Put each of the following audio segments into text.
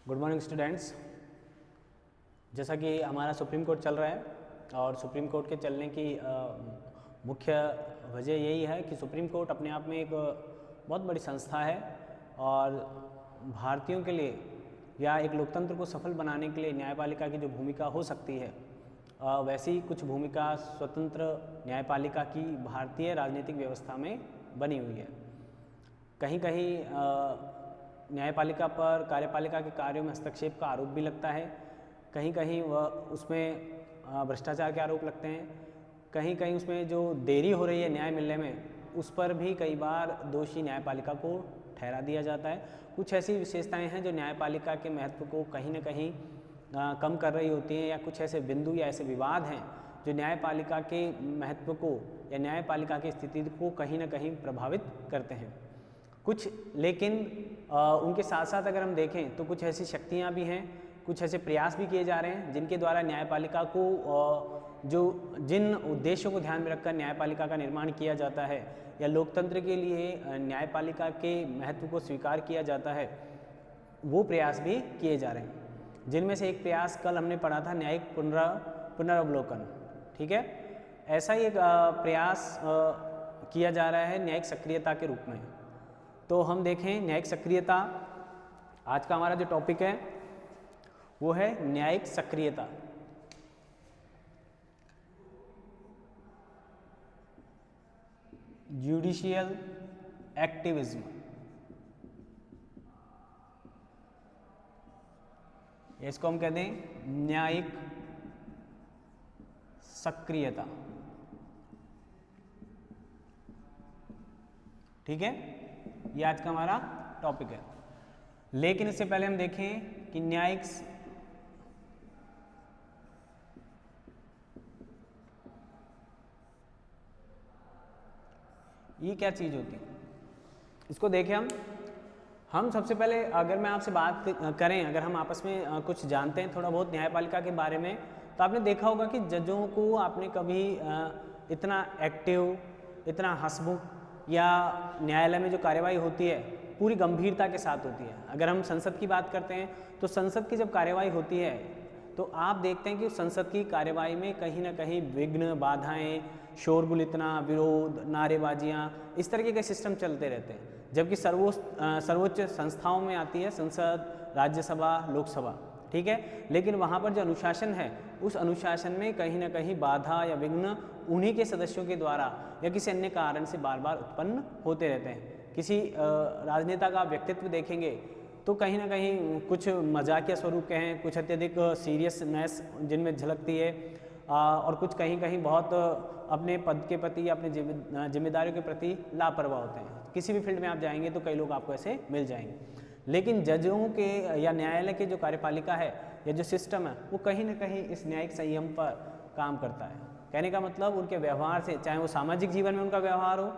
Good morning students. जैसा कि हमारा सुप्रीम कोर्ट चल रहा है और सुप्रीम कोर्ट के चलने की मुख्य वजह यही है कि सुप्रीम कोर्ट अपने आप में एक बहुत बड़ी संस्था है और भारतीयों के लिए या एक लोकतंत्र को सफल बनाने के लिए न्यायपालिका की जो भूमिका हो सकती है वैसी कुछ भूमिका स्वतंत्र न्यायपालिका की भारतीय राजनीतिक व्यवस्था में बनी हुई है। कहीं कहीं न्यायपालिका पर कार्यपालिका के कार्यों में हस्तक्षेप का आरोप भी लगता है, कहीं कहीं वह उसमें भ्रष्टाचार के आरोप लगते हैं, कहीं कहीं उसमें जो देरी हो रही है न्याय मिलने में उस पर भी कई बार दोषी न्यायपालिका को ठहरा दिया जाता है। कुछ ऐसी विशेषताएं हैं जो न्यायपालिका के महत्व को कहीं न कहीं कम कर रही होती हैं, या कुछ ऐसे बिंदु या ऐसे विवाद हैं जो न्यायपालिका के महत्व को या न्यायपालिका की स्थिति को कहीं न कहीं प्रभावित करते हैं। कुछ लेकिन उनके साथ साथ अगर हम देखें तो कुछ ऐसी शक्तियां भी हैं, कुछ ऐसे प्रयास भी किए जा रहे हैं जिनके द्वारा न्यायपालिका को जिन उद्देश्यों को ध्यान में रखकर न्यायपालिका का निर्माण किया जाता है या लोकतंत्र के लिए न्यायपालिका के महत्व को स्वीकार किया जाता है, वो प्रयास भी किए जा रहे हैं। जिनमें से एक प्रयास कल हमने पढ़ा था, न्यायिक पुनरावलोकन। ठीक है, ऐसा ही एक प्रयास किया जा रहा है न्यायिक सक्रियता के रूप में। तो हम देखें न्यायिक सक्रियता, आज का हमारा जो टॉपिक है वो है न्यायिक सक्रियता। जुडिशियल एक्टिविज्म, इसको हम कहते हैं न्यायिक सक्रियता। ठीक है, ये आज का हमारा टॉपिक है। लेकिन इससे पहले हम देखें कि न्यायिक ये क्या चीज होती है, इसको देखें हम सबसे पहले अगर मैं आपसे बात करें, अगर हम आपस में कुछ जानते हैं थोड़ा बहुत न्यायपालिका के बारे में, तो आपने देखा होगा कि जजों को आपने कभी इतना एक्टिव, इतना हंसमुख, या न्यायालय में जो कार्यवाही होती है पूरी गंभीरता के साथ होती है। अगर हम संसद की बात करते हैं तो संसद की जब कार्यवाही होती है तो आप देखते हैं कि संसद की कार्यवाही में कहीं ना कहीं विघ्न, बाधाएं, शोरगुल, इतना विरोध, नारेबाजियां, इस तरीके के सिस्टम चलते रहते हैं। जबकि सर्वोच्च संस्थाओं में आती है संसद, राज्यसभा, लोकसभा। ठीक है, लेकिन वहाँ पर जो अनुशासन है उस अनुशासन में कहीं ना कहीं बाधा या विघ्न उन्हीं के सदस्यों के द्वारा या किसी अन्य कारण से बार बार उत्पन्न होते रहते हैं। किसी राजनेता का व्यक्तित्व देखेंगे तो कहीं ना कहीं कुछ मजाकिया स्वरूप के हैं, कुछ अत्यधिक सीरियसनेस जिनमें झलकती है, और कुछ कहीं कहीं बहुत अपने पद के प्रति या अपने जिम्मेदारियों के प्रति लापरवाह होते हैं। किसी भी फील्ड में आप जाएंगे तो कई लोग आपको ऐसे मिल जाएंगे। लेकिन जजों के या न्यायालय के जो कार्यपालिका है या जो सिस्टम है वो कहीं ना कहीं इस न्यायिक संयम पर काम करता है। कहने का मतलब उनके व्यवहार से, चाहे वो सामाजिक जीवन में उनका व्यवहार हो,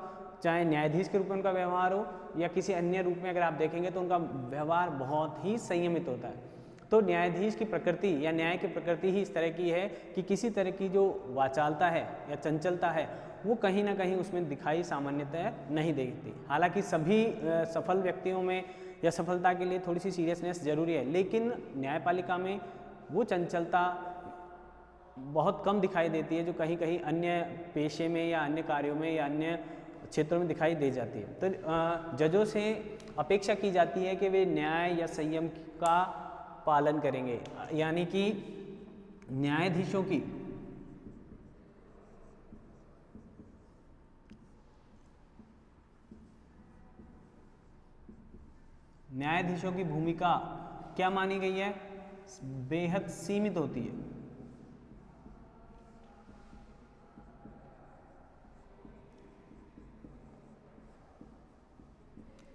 चाहे न्यायाधीश के रूप में उनका व्यवहार हो, या किसी अन्य रूप में अगर आप देखेंगे तो उनका व्यवहार बहुत ही संयमित होता है। तो न्यायाधीश की प्रकृति या न्याय की प्रकृति ही इस तरह की है कि किसी तरह की जो वाचालता है या चंचलता है वो कहीं ना कहीं उसमें दिखाई सामान्यतः नहीं देती। हालांकि सभी सफल व्यक्तियों में या सफलता के लिए थोड़ी सी सीरियसनेस जरूरी है, लेकिन न्यायपालिका में वो चंचलता बहुत कम दिखाई देती है जो कहीं कहीं अन्य पेशे में या अन्य कार्यों में या अन्य क्षेत्रों में दिखाई दे जाती है। तो जजों से अपेक्षा की जाती है कि वे न्याय या संयम का पालन करेंगे, यानी कि न्यायाधीशों की भूमिका क्या मानी गई है, बेहद सीमित होती है।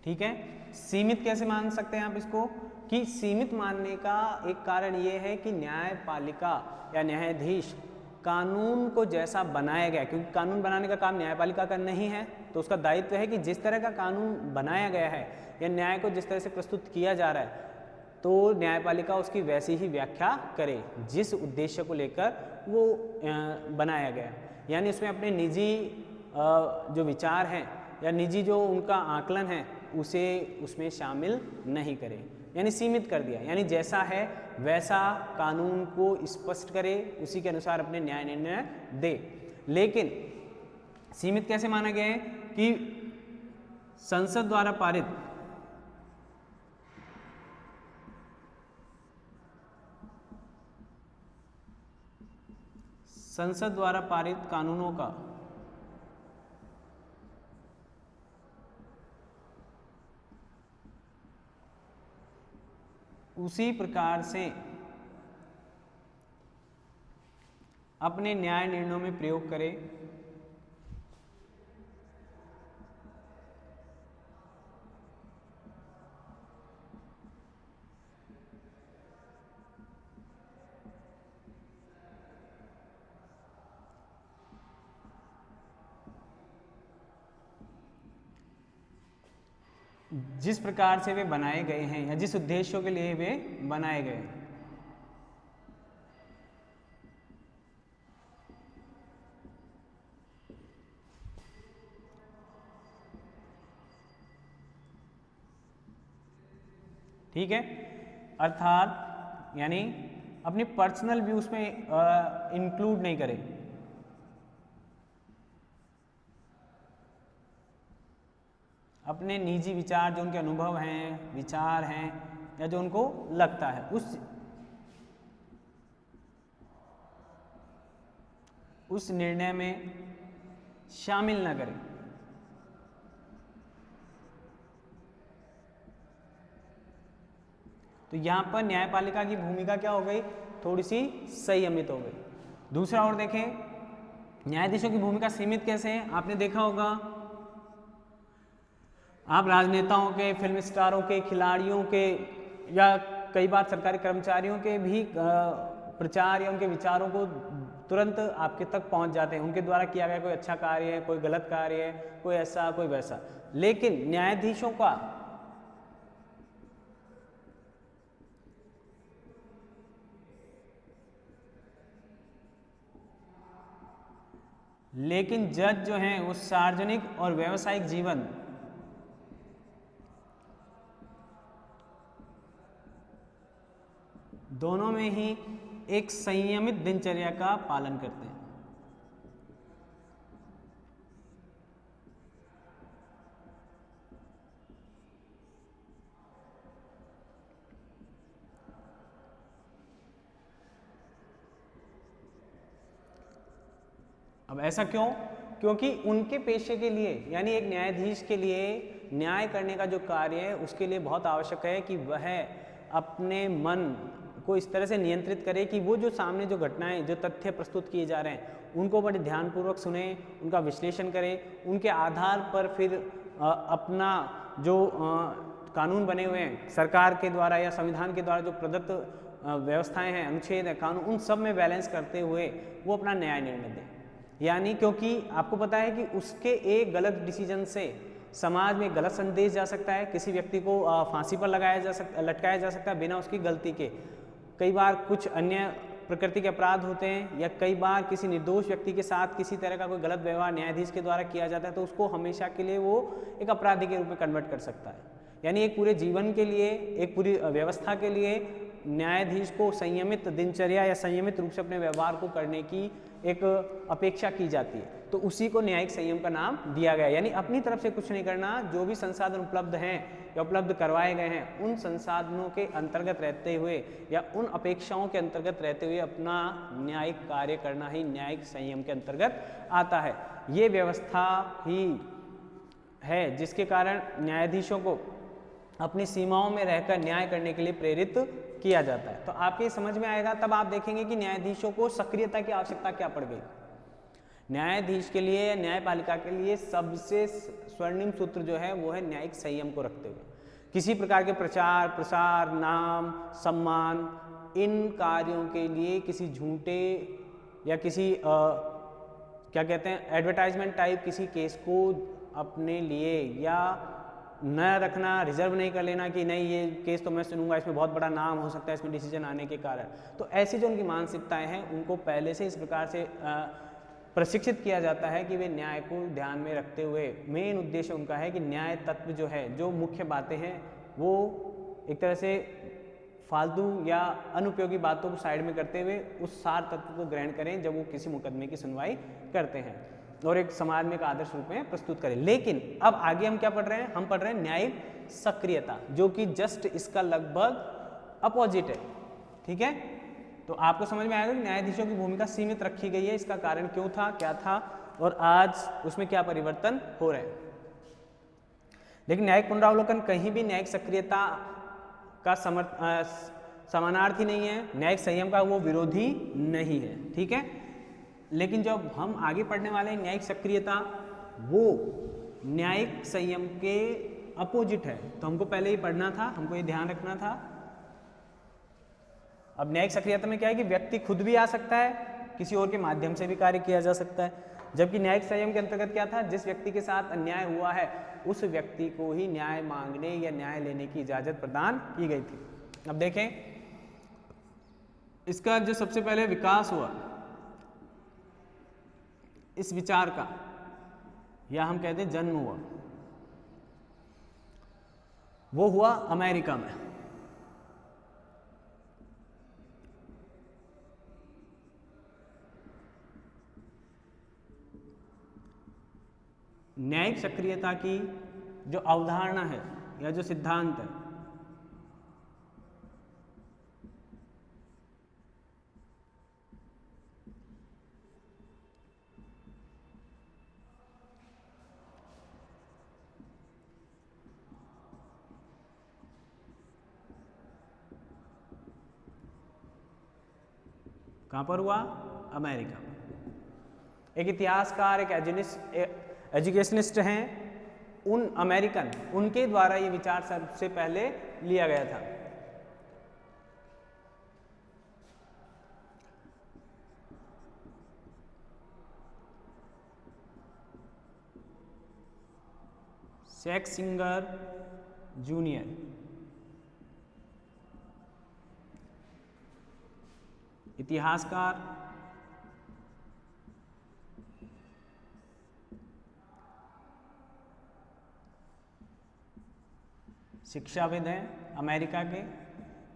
ठीक है, सीमित कैसे मान सकते हैं आप इसको, कि सीमित मानने का एक कारण ये है कि न्यायपालिका या न्यायाधीश कानून को जैसा बनाया गया, क्योंकि कानून बनाने का काम न्यायपालिका का नहीं है, तो उसका दायित्व है कि जिस तरह का कानून बनाया गया है या न्याय को जिस तरह से प्रस्तुत किया जा रहा है तो न्यायपालिका उसकी वैसी ही व्याख्या करे जिस उद्देश्य को लेकर वो बनाया गया। यानी उसमें अपने निजी जो विचार हैं या निजी जो उनका आकलन है उसे उसमें शामिल नहीं करें। यानी सीमित कर दिया, यानी जैसा है वैसा कानून को स्पष्ट करे, उसी के अनुसार अपने न्याय निर्णय दे। लेकिन सीमित कैसे माना गया है कि संसद द्वारा पारित कानूनों का उसी प्रकार से अपने न्याय निर्णयों में प्रयोग करे जिस प्रकार से वे बनाए गए हैं या जिस उद्देश्यों के लिए वे बनाए गए हैं। ठीक है, अर्थात यानी अपनी पर्सनल व्यूज में इंक्लूड नहीं करें, अपने निजी विचार जो उनके अनुभव हैं, विचार हैं या जो उनको लगता है उस निर्णय में शामिल न करें। तो यहां पर न्यायपालिका की भूमिका क्या हो गई, थोड़ी सी संयमित हो गई। दूसरा और देखें, न्यायाधीशों की भूमिका सीमित कैसे है। आपने देखा होगा, आप राजनेताओं के, फिल्म स्टारों के, खिलाड़ियों के या कई बार सरकारी कर्मचारियों के भी प्रचार या उनके विचारों को तुरंत आपके तक पहुंच जाते हैं। उनके द्वारा किया गया कोई अच्छा कार्य है, कोई गलत कार्य है, कोई ऐसा कोई वैसा। लेकिन न्यायाधीशों का जज जो हैं वो सार्वजनिक और व्यावसायिक जीवन दोनों में ही एक संयमित दिनचर्या का पालन करते हैं। अब ऐसा क्यों? क्योंकि उनके पेशे के लिए, यानी एक न्यायाधीश के लिए न्याय करने का जो कार्य है उसके लिए बहुत आवश्यक है कि वह अपने मन को इस तरह से नियंत्रित करे कि वो जो सामने जो घटनाएं, जो तथ्य प्रस्तुत किए जा रहे हैं उनको बड़े ध्यानपूर्वक सुने, उनका विश्लेषण करें, उनके आधार पर फिर अपना जो कानून बने हुए हैं सरकार के द्वारा या संविधान के द्वारा जो प्रदत्त व्यवस्थाएं हैं, अनुच्छेद है, कानून, उन सब में बैलेंस करते हुए वो अपना न्याय निर्णय दें। यानी क्योंकि आपको पता है कि उसके एक गलत डिसीजन से समाज में गलत संदेश जा सकता है, किसी व्यक्ति को फांसी पर लटकाया जा सकता है बिना उसकी गलती के। कई बार कुछ अन्य प्रकृति के अपराध होते हैं या कई बार किसी निर्दोष व्यक्ति के साथ किसी तरह का कोई गलत व्यवहार न्यायाधीश के द्वारा किया जाता है तो उसको हमेशा के लिए वो एक अपराधी के रूप में कन्वर्ट कर सकता है। यानी एक पूरे जीवन के लिए, एक पूरी व्यवस्था के लिए न्यायाधीश को संयमित दिनचर्या या संयमित रूप से अपने व्यवहार को करने की एक अपेक्षा की जाती है। तो उसी को न्यायिक संयम का नाम दिया गया। यानी अपनी तरफ से कुछ नहीं करना, जो भी संसाधन उपलब्ध हैं या उपलब्ध करवाए गए हैं उन संसाधनों के अंतर्गत रहते हुए या उन अपेक्षाओं के अंतर्गत रहते हुए अपना न्यायिक कार्य करना ही न्यायिक संयम के अंतर्गत आता है। ये व्यवस्था ही है जिसके कारण न्यायाधीशों को अपनी सीमाओं में रहकर न्याय करने के लिए प्रेरित किया जाता है। तो आपके समझ में आएगा, तब आप देखेंगे कि न्यायाधीशों को सक्रियता की आवश्यकता क्या पड़ गई। न्यायाधीश के लिए, न्यायपालिका के लिए सबसे स्वर्णिम सूत्र जो है वो है न्यायिक संयम को रखते हुए किसी प्रकार के प्रचार प्रसार, नाम, सम्मान, इन कार्यों के लिए किसी झूठे या किसी क्या कहते हैं एडवर्टाइजमेंट टाइप किसी केस को अपने लिए या न रखना, रिजर्व नहीं कर लेना कि नहीं ये केस तो मैं सुनूंगा, इसमें बहुत बड़ा नाम हो सकता है इसमें डिसीजन आने के कारण। तो ऐसी जो उनकी मानसिकताएं हैं उनको पहले से इस प्रकार से प्रशिक्षित किया जाता है कि वे न्याय को ध्यान में रखते हुए, मेन उद्देश्य उनका है कि न्याय तत्व जो है, जो मुख्य बातें हैं वो एक तरह से फालतू या अनुपयोगी बातों को साइड में करते हुए उस सार तत्व को ग्रहण करें जब वो किसी मुकदमे की सुनवाई करते हैं और एक समाज में एक आदर्श रूप में प्रस्तुत करें। लेकिन अब आगे हम क्या पढ़ रहे हैं, हम पढ़ रहे हैं न्यायिक सक्रियता, जो कि जस्ट इसका लगभग अपोजिट है। ठीक है, तो आपको समझ में आएगा कि न्यायाधीशों की भूमिका सीमित रखी गई है, इसका कारण क्यों था, क्या था और आज उसमें क्या परिवर्तन हो रहे हैं। लेकिन न्यायिक पुनरावलोकन कहीं भी न्यायिक सक्रियता का समानार्थी नहीं है, न्यायिक संयम का वो विरोधी नहीं है। ठीक है, लेकिन जब हम आगे पढ़ने वाले हैं न्यायिक सक्रियता, वो न्यायिक संयम के अपोजिट है, तो हमको पहले ही पढ़ना था, हमको ये ध्यान रखना था। अब न्यायिक सक्रियता में क्या है कि व्यक्ति खुद भी आ सकता है, किसी और के माध्यम से भी कार्य किया जा सकता है, जबकि न्यायिक संयम के अंतर्गत क्या था, जिस व्यक्ति के साथ अन्याय हुआ है उस व्यक्ति को ही न्याय मांगने या न्याय लेने की इजाजत प्रदान की गई थी। अब देखें, इसका जो सबसे पहले विकास हुआ इस विचार का, या हम कहते हैं जन्म हुआ, वो हुआ अमेरिका में। न्यायिक सक्रियता की जो अवधारणा है या जो सिद्धांत है, कहां पर हुआ, अमेरिका में। एक इतिहासकार, एक एजुकेशनिस्ट हैं, उन अमेरिकन, उनके द्वारा ये विचार सबसे पहले लिया गया था। शेक्सिंगर जूनियर, इतिहासकार, शिक्षाविद हैं अमेरिका के।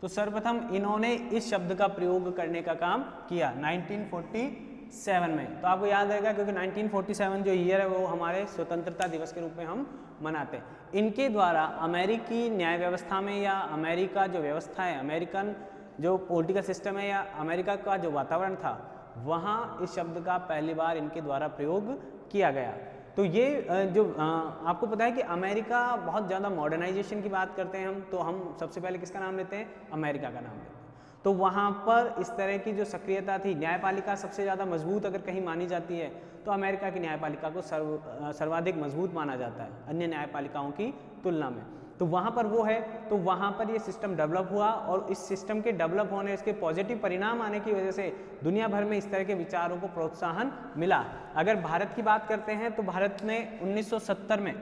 तो सर्वप्रथम इन्होंने इस शब्द का प्रयोग करने का काम किया 1947 में। तो आपको याद रहेगा क्योंकि 1947 जो ईयर है वो हमारे स्वतंत्रता दिवस के रूप में हम मनाते हैं। इनके द्वारा अमेरिकी न्याय व्यवस्था में या अमेरिका जो व्यवस्था है, अमेरिकन जो पॉलिटिकल सिस्टम है या अमेरिका का जो वातावरण था, वहाँ इस शब्द का पहली बार इनके द्वारा प्रयोग किया गया। तो ये जो आपको पता है कि अमेरिका बहुत ज़्यादा मॉडर्नाइजेशन की बात करते हैं हम, तो हम सबसे पहले किसका नाम लेते हैं, अमेरिका का नाम लेते हैं। तो वहाँ पर इस तरह की जो सक्रियता थी, न्यायपालिका सबसे ज़्यादा मजबूत अगर कहीं मानी जाती है तो अमेरिका की न्यायपालिका को सर्वाधिक मजबूत माना जाता है अन्य न्यायपालिकाओं की तुलना में। तो वहाँ पर वो है, तो वहाँ पर ये सिस्टम डेवलप हुआ और इस सिस्टम के डेवलप होने, इसके पॉजिटिव परिणाम आने की वजह से दुनिया भर में इस तरह के विचारों को प्रोत्साहन मिला। अगर भारत की बात करते हैं तो भारत में 1970 में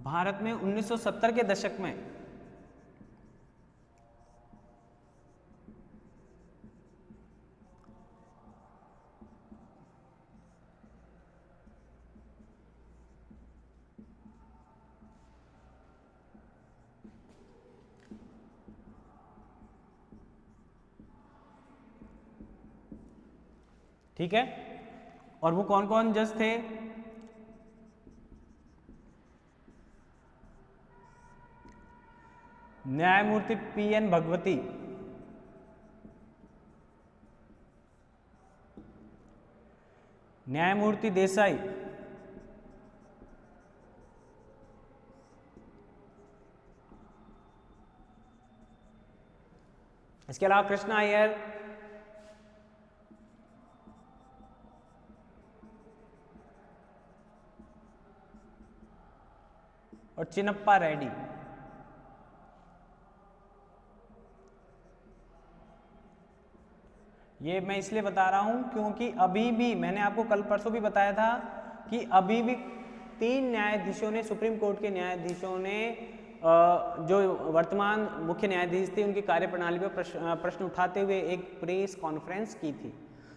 भारत में 1970 के दशक में ठीक है, और वो कौन कौन जज थे, न्यायमूर्ति पीएन भगवती, न्यायमूर्ति देसाई, इसके अलावा कृष्णा अय्यर, और चिन्नप्पा रेड्डी। ये मैं इसलिए बता रहा हूं क्योंकि अभी भी मैंने आपको कल परसों भी बताया था कि अभी भी 3 न्यायाधीशों ने, सुप्रीम कोर्ट के न्यायाधीशों ने जो वर्तमान मुख्य न्यायाधीश थे उनकी कार्यप्रणाली पर प्रश्न उठाते हुए एक प्रेस कॉन्फ्रेंस की थी।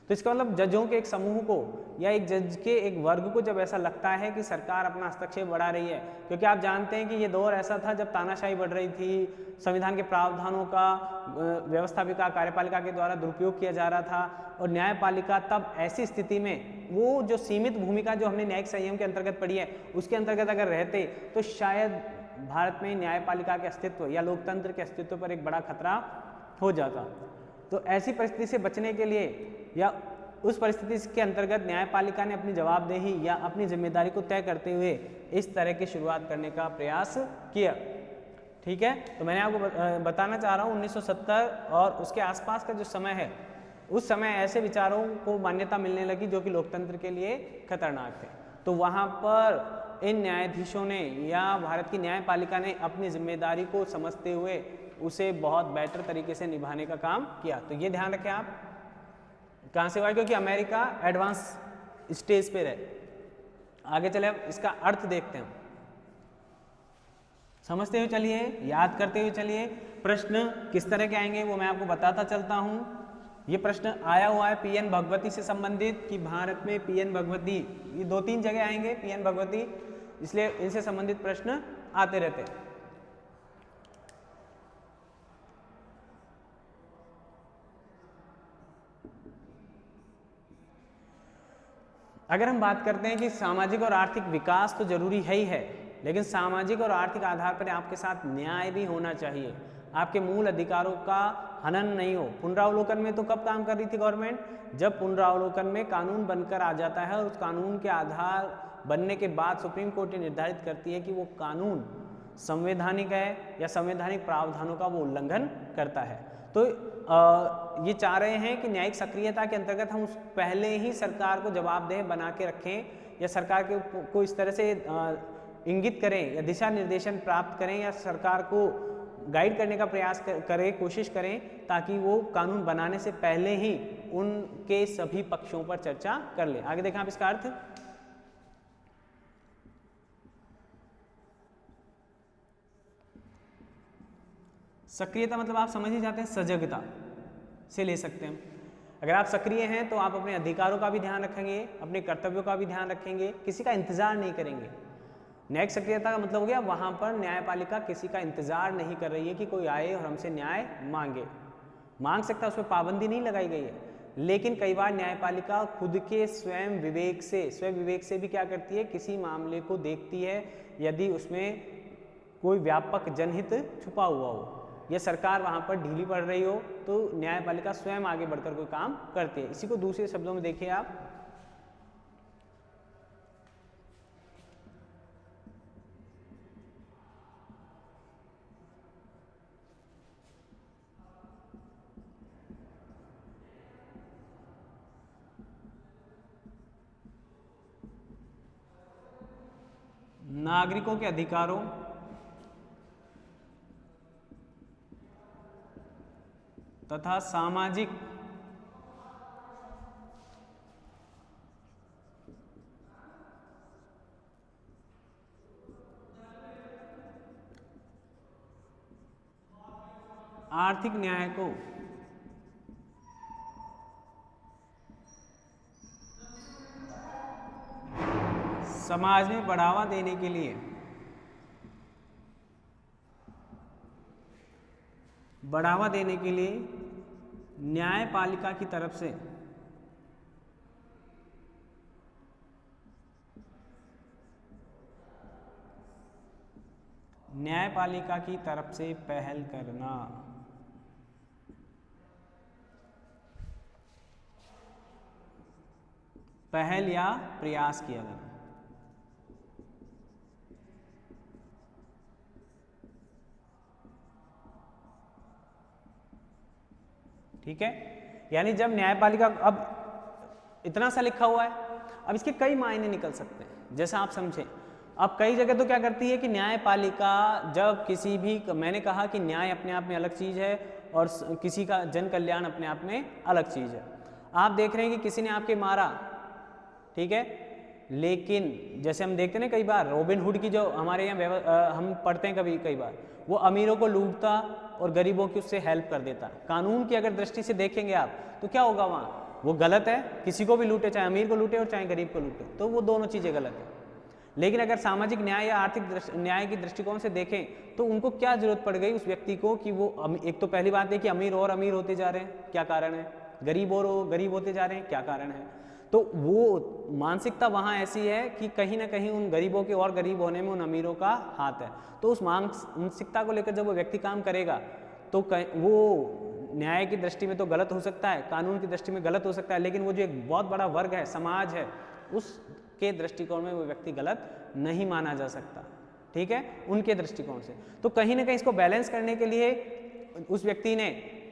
तो इसका मतलब जजों के एक समूह को या एक जज के एक वर्ग को जब ऐसा लगता है कि सरकार अपना हस्तक्षेप बढ़ा रही है, क्योंकि आप जानते हैं कि ये दौर ऐसा था जब तानाशाही बढ़ रही थी, संविधान के प्रावधानों का व्यवस्थापिका कार्यपालिका के द्वारा दुरुपयोग किया जा रहा था, और न्यायपालिका तब ऐसी स्थिति में वो जो सीमित भूमिका जो हमने न्यायिक संयम के अंतर्गत पढ़ी है उसके अंतर्गत अगर रहते तो शायद भारत में न्यायपालिका के अस्तित्व या लोकतंत्र के अस्तित्व पर एक बड़ा खतरा हो जाता। तो ऐसी परिस्थिति से बचने के लिए या उस परिस्थिति के अंतर्गत न्यायपालिका ने अपनी जवाबदेही या अपनी जिम्मेदारी को तय करते हुए इस तरह की शुरुआत करने का प्रयास किया। ठीक है, तो मैंने आपको बताना चाह रहा हूँ 1970 और उसके आसपास का जो समय है, उस समय ऐसे विचारों को मान्यता मिलने लगी जो कि लोकतंत्र के लिए खतरनाक थे। तो वहाँ पर इन न्यायाधीशों ने या भारत की न्यायपालिका ने अपनी जिम्मेदारी को समझते हुए उसे बहुत बेटर तरीके से निभाने का काम किया। तो ये ध्यान रखें आप, कहाँ से हुआ, क्योंकि अमेरिका एडवांस स्टेज पे रहे। आगे चले अब इसका अर्थ देखते हैं, समझते हुए चलिए, याद करते हुए चलिए। प्रश्न किस तरह के आएंगे वो मैं आपको बताता चलता हूँ। ये प्रश्न आया हुआ है पीएन भगवती से संबंधित कि भारत में पीएन भगवती, ये 2-3 जगह आएंगे पीएन भगवती, इसलिए इनसे संबंधित प्रश्न आते रहते हैं। अगर हम बात करते हैं कि सामाजिक और आर्थिक विकास तो जरूरी है ही है, लेकिन सामाजिक और आर्थिक आधार पर आपके साथ न्याय भी होना चाहिए, आपके मूल अधिकारों का हनन नहीं हो। पुनरावलोकन में तो कब काम कर रही थी गवर्नमेंट, जब पुनरावलोकन में कानून बनकर आ जाता है और उस कानून के आधार बनने के बाद सुप्रीम कोर्ट ये निर्धारित करती है कि वो कानून संवैधानिक है या संवैधानिक प्रावधानों का वो उल्लंघन करता है। तो ये चाह रहे हैं कि न्यायिक सक्रियता के अंतर्गत हम उस पहले ही सरकार को जवाबदेह बना के रखें या सरकार को इस तरह से इंगित करें या दिशा निर्देशन प्राप्त करें या सरकार को गाइड करने का प्रयास करें, कोशिश करें, ताकि वो कानून बनाने से पहले ही उनके सभी पक्षों पर चर्चा कर ले। आगे देखें आप इसका अर्थ। सक्रियता मतलब आप समझ ही जाते हैं, सजगता से ले सकते हैं। अगर आप सक्रिय हैं तो आप अपने अधिकारों का भी ध्यान रखेंगे, अपने कर्तव्यों का भी ध्यान रखेंगे, किसी का इंतजार नहीं करेंगे। न्यायिक सक्रियता का मतलब हो गया वहां पर न्यायपालिका किसी का इंतजार नहीं कर रही है कि कोई आए और हमसे न्याय मांगे। मांग सकता है, उसमें पाबंदी नहीं लगाई गई है, लेकिन कई बार न्यायपालिका खुद के स्वयं विवेक से भी क्या करती है, किसी मामले को देखती है यदि उसमें कोई व्यापक जनहित छुपा हुआ हो या सरकार वहां पर ढीली पड़ रही हो तो न्यायपालिका स्वयं आगे बढ़कर कोई काम करती है। इसी को दूसरे शब्दों में देखिए आप, नागरिकों के अधिकारों तथा सामाजिक आर्थिक न्याय को समाज में बढ़ावा देने के लिए न्यायपालिका की तरफ से पहल करना, पहल या प्रयास किया जाना। ठीक है, यानी जब न्यायपालिका, अब इतना सा लिखा हुआ है, अब इसके कई मायने निकल सकते हैं जैसा आप समझें। अब कई जगह तो क्या करती है कि न्यायपालिका जब किसी भी, मैंने कहा कि न्याय अपने आप में अलग चीज़ है और किसी का जन कल्याण अपने आप में अलग चीज़ है। आप देख रहे हैं कि किसी ने आपके मारा, ठीक है, लेकिन जैसे हम देखते हैं ना कई बार रॉबिन हुड की जो हमारे यहाँ हम पढ़ते हैं कई बार, वो अमीरों को लूटता और गरीबों की उससे हेल्प कर देता। कानून की अगर दृष्टि से देखेंगे आप तो क्या होगा, वहाँ वो गलत है, किसी को भी लूटे, चाहे अमीर को लूटे और चाहे गरीब को लूटे, तो वो दोनों चीज़ें गलत है। लेकिन अगर सामाजिक न्याय या आर्थिक न्याय के दृष्टिकोण से देखें तो उनको क्या जरूरत पड़ गई उस व्यक्ति को कि वो एक तो पहली बात है कि अमीर और अमीर होते जा रहे हैं, क्या कारण है, गरीब और गरीब होते जा रहे हैं, क्या कारण है। तो वो मानसिकता वहाँ ऐसी है कि कहीं ना कहीं उन गरीबों के और गरीब होने में उन अमीरों का हाथ है। तो उस मानसिकता को लेकर जब वो व्यक्ति काम करेगा तो वो न्याय की दृष्टि में तो गलत हो सकता है, कानून की दृष्टि में गलत हो सकता है, लेकिन वो जो एक बहुत बड़ा वर्ग है, समाज है, उसके दृष्टिकोण में वो व्यक्ति गलत नहीं माना जा सकता। ठीक है, उनके दृष्टिकोण से। तो कहीं ना कहीं इसको बैलेंस करने के लिए उस व्यक्ति ने,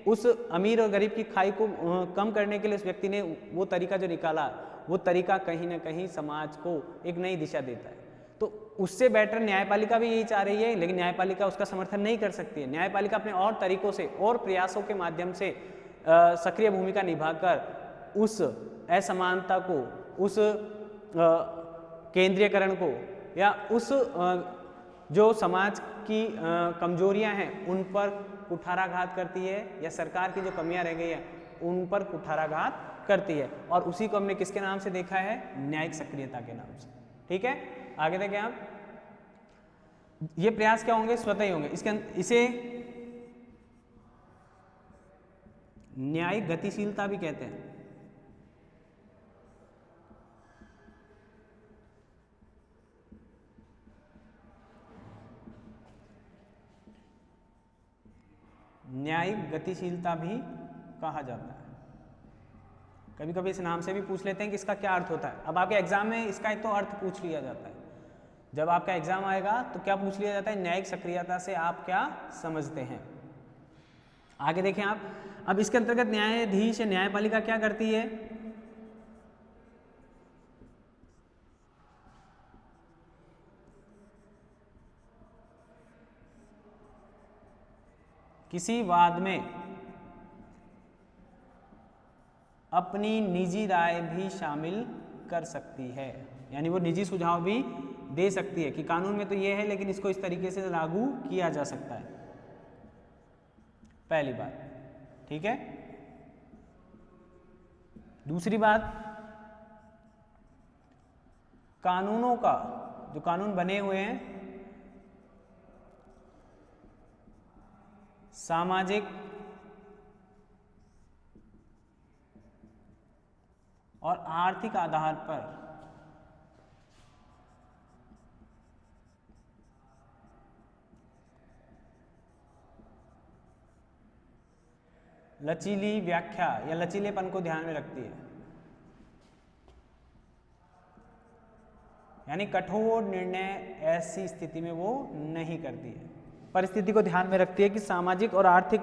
उस अमीर और गरीब की खाई को कम करने के लिए उस व्यक्ति ने वो तरीका जो निकाला, वो तरीका कहीं ना कहीं समाज को एक नई दिशा देता है। तो उससे बेटर न्यायपालिका भी यही चाह रही है, लेकिन न्यायपालिका उसका समर्थन नहीं कर सकती है। न्यायपालिका अपने और तरीकों से और प्रयासों के माध्यम से सक्रिय भूमिका निभाकर उस असमानता को, उस केंद्रीयकरण को, या उस जो समाज की कमजोरियां हैं उन पर कुठाराघात करती है, या सरकार की जो कमियां रह गई हैं उन पर कुठाराघात करती है। और उसी को हमने किसके नाम से देखा है, न्यायिक सक्रियता के नाम से। ठीक है, आगे देखें आप, ये प्रयास क्या होंगे, स्वतः ही होंगे। इसे न्यायिक गतिशीलता भी कहते हैं। न्यायिक गतिशीलता भी कहा जाता है। कभी कभी इस नाम से भी पूछ लेते हैं कि इसका क्या अर्थ होता है। अब आपके एग्जाम में इसका एक तो अर्थ पूछ लिया जाता है, जब आपका एग्जाम आएगा तो क्या पूछ लिया जाता है, न्यायिक सक्रियता से आप क्या समझते हैं। आगे देखें आप, अब इसके अंतर्गत न्यायाधीश या न्यायपालिका क्या करती है, किसी वाद में अपनी निजी राय भी शामिल कर सकती है, यानी वो निजी सुझाव भी दे सकती है कि कानून में तो ये है लेकिन इसको इस तरीके से लागू किया जा सकता है। पहली बात, ठीक है। दूसरी बात, कानूनों का, जो कानून बने हुए हैं, सामाजिक और आर्थिक आधार पर लचीली व्याख्या या लचीलेपन को ध्यान में रखती है, यानी कठोर निर्णय ऐसी स्थिति में वो नहीं करती है। परिस्थिति को ध्यान में रखती है कि सामाजिक और आर्थिक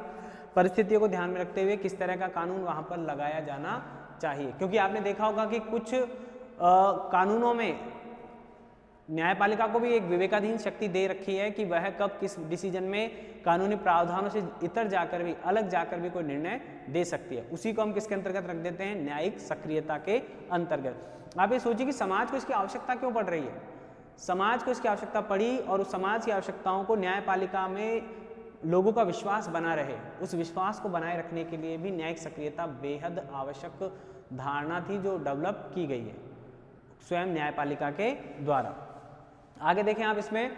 परिस्थितियों को ध्यान में रखते हुए किस तरह का कानून वहां पर लगाया जाना चाहिए। क्योंकि आपने देखा होगा कि कुछ कानूनों में न्यायपालिका को भी एक विवेकाधीन शक्ति दे रखी है कि वह कब किस डिसीजन में कानूनी प्रावधानों से इतर जाकर भी, अलग जाकर भी कोई निर्णय दे सकती है। उसी को हम किसके अंतर्गत रख देते हैं, न्यायिक सक्रियता के अंतर्गत। आप ये सोचिए कि समाज को इसकी आवश्यकता क्यों पड़ रही है। समाज को इसकी आवश्यकता पड़ी और उस समाज की आवश्यकताओं को न्यायपालिका में लोगों का विश्वास बना रहे, उस विश्वास को बनाए रखने के लिए भी न्यायिक सक्रियता बेहद आवश्यक धारणा थी जो डेवलप की गई है स्वयं न्यायपालिका के द्वारा। आगे देखें आप इसमें,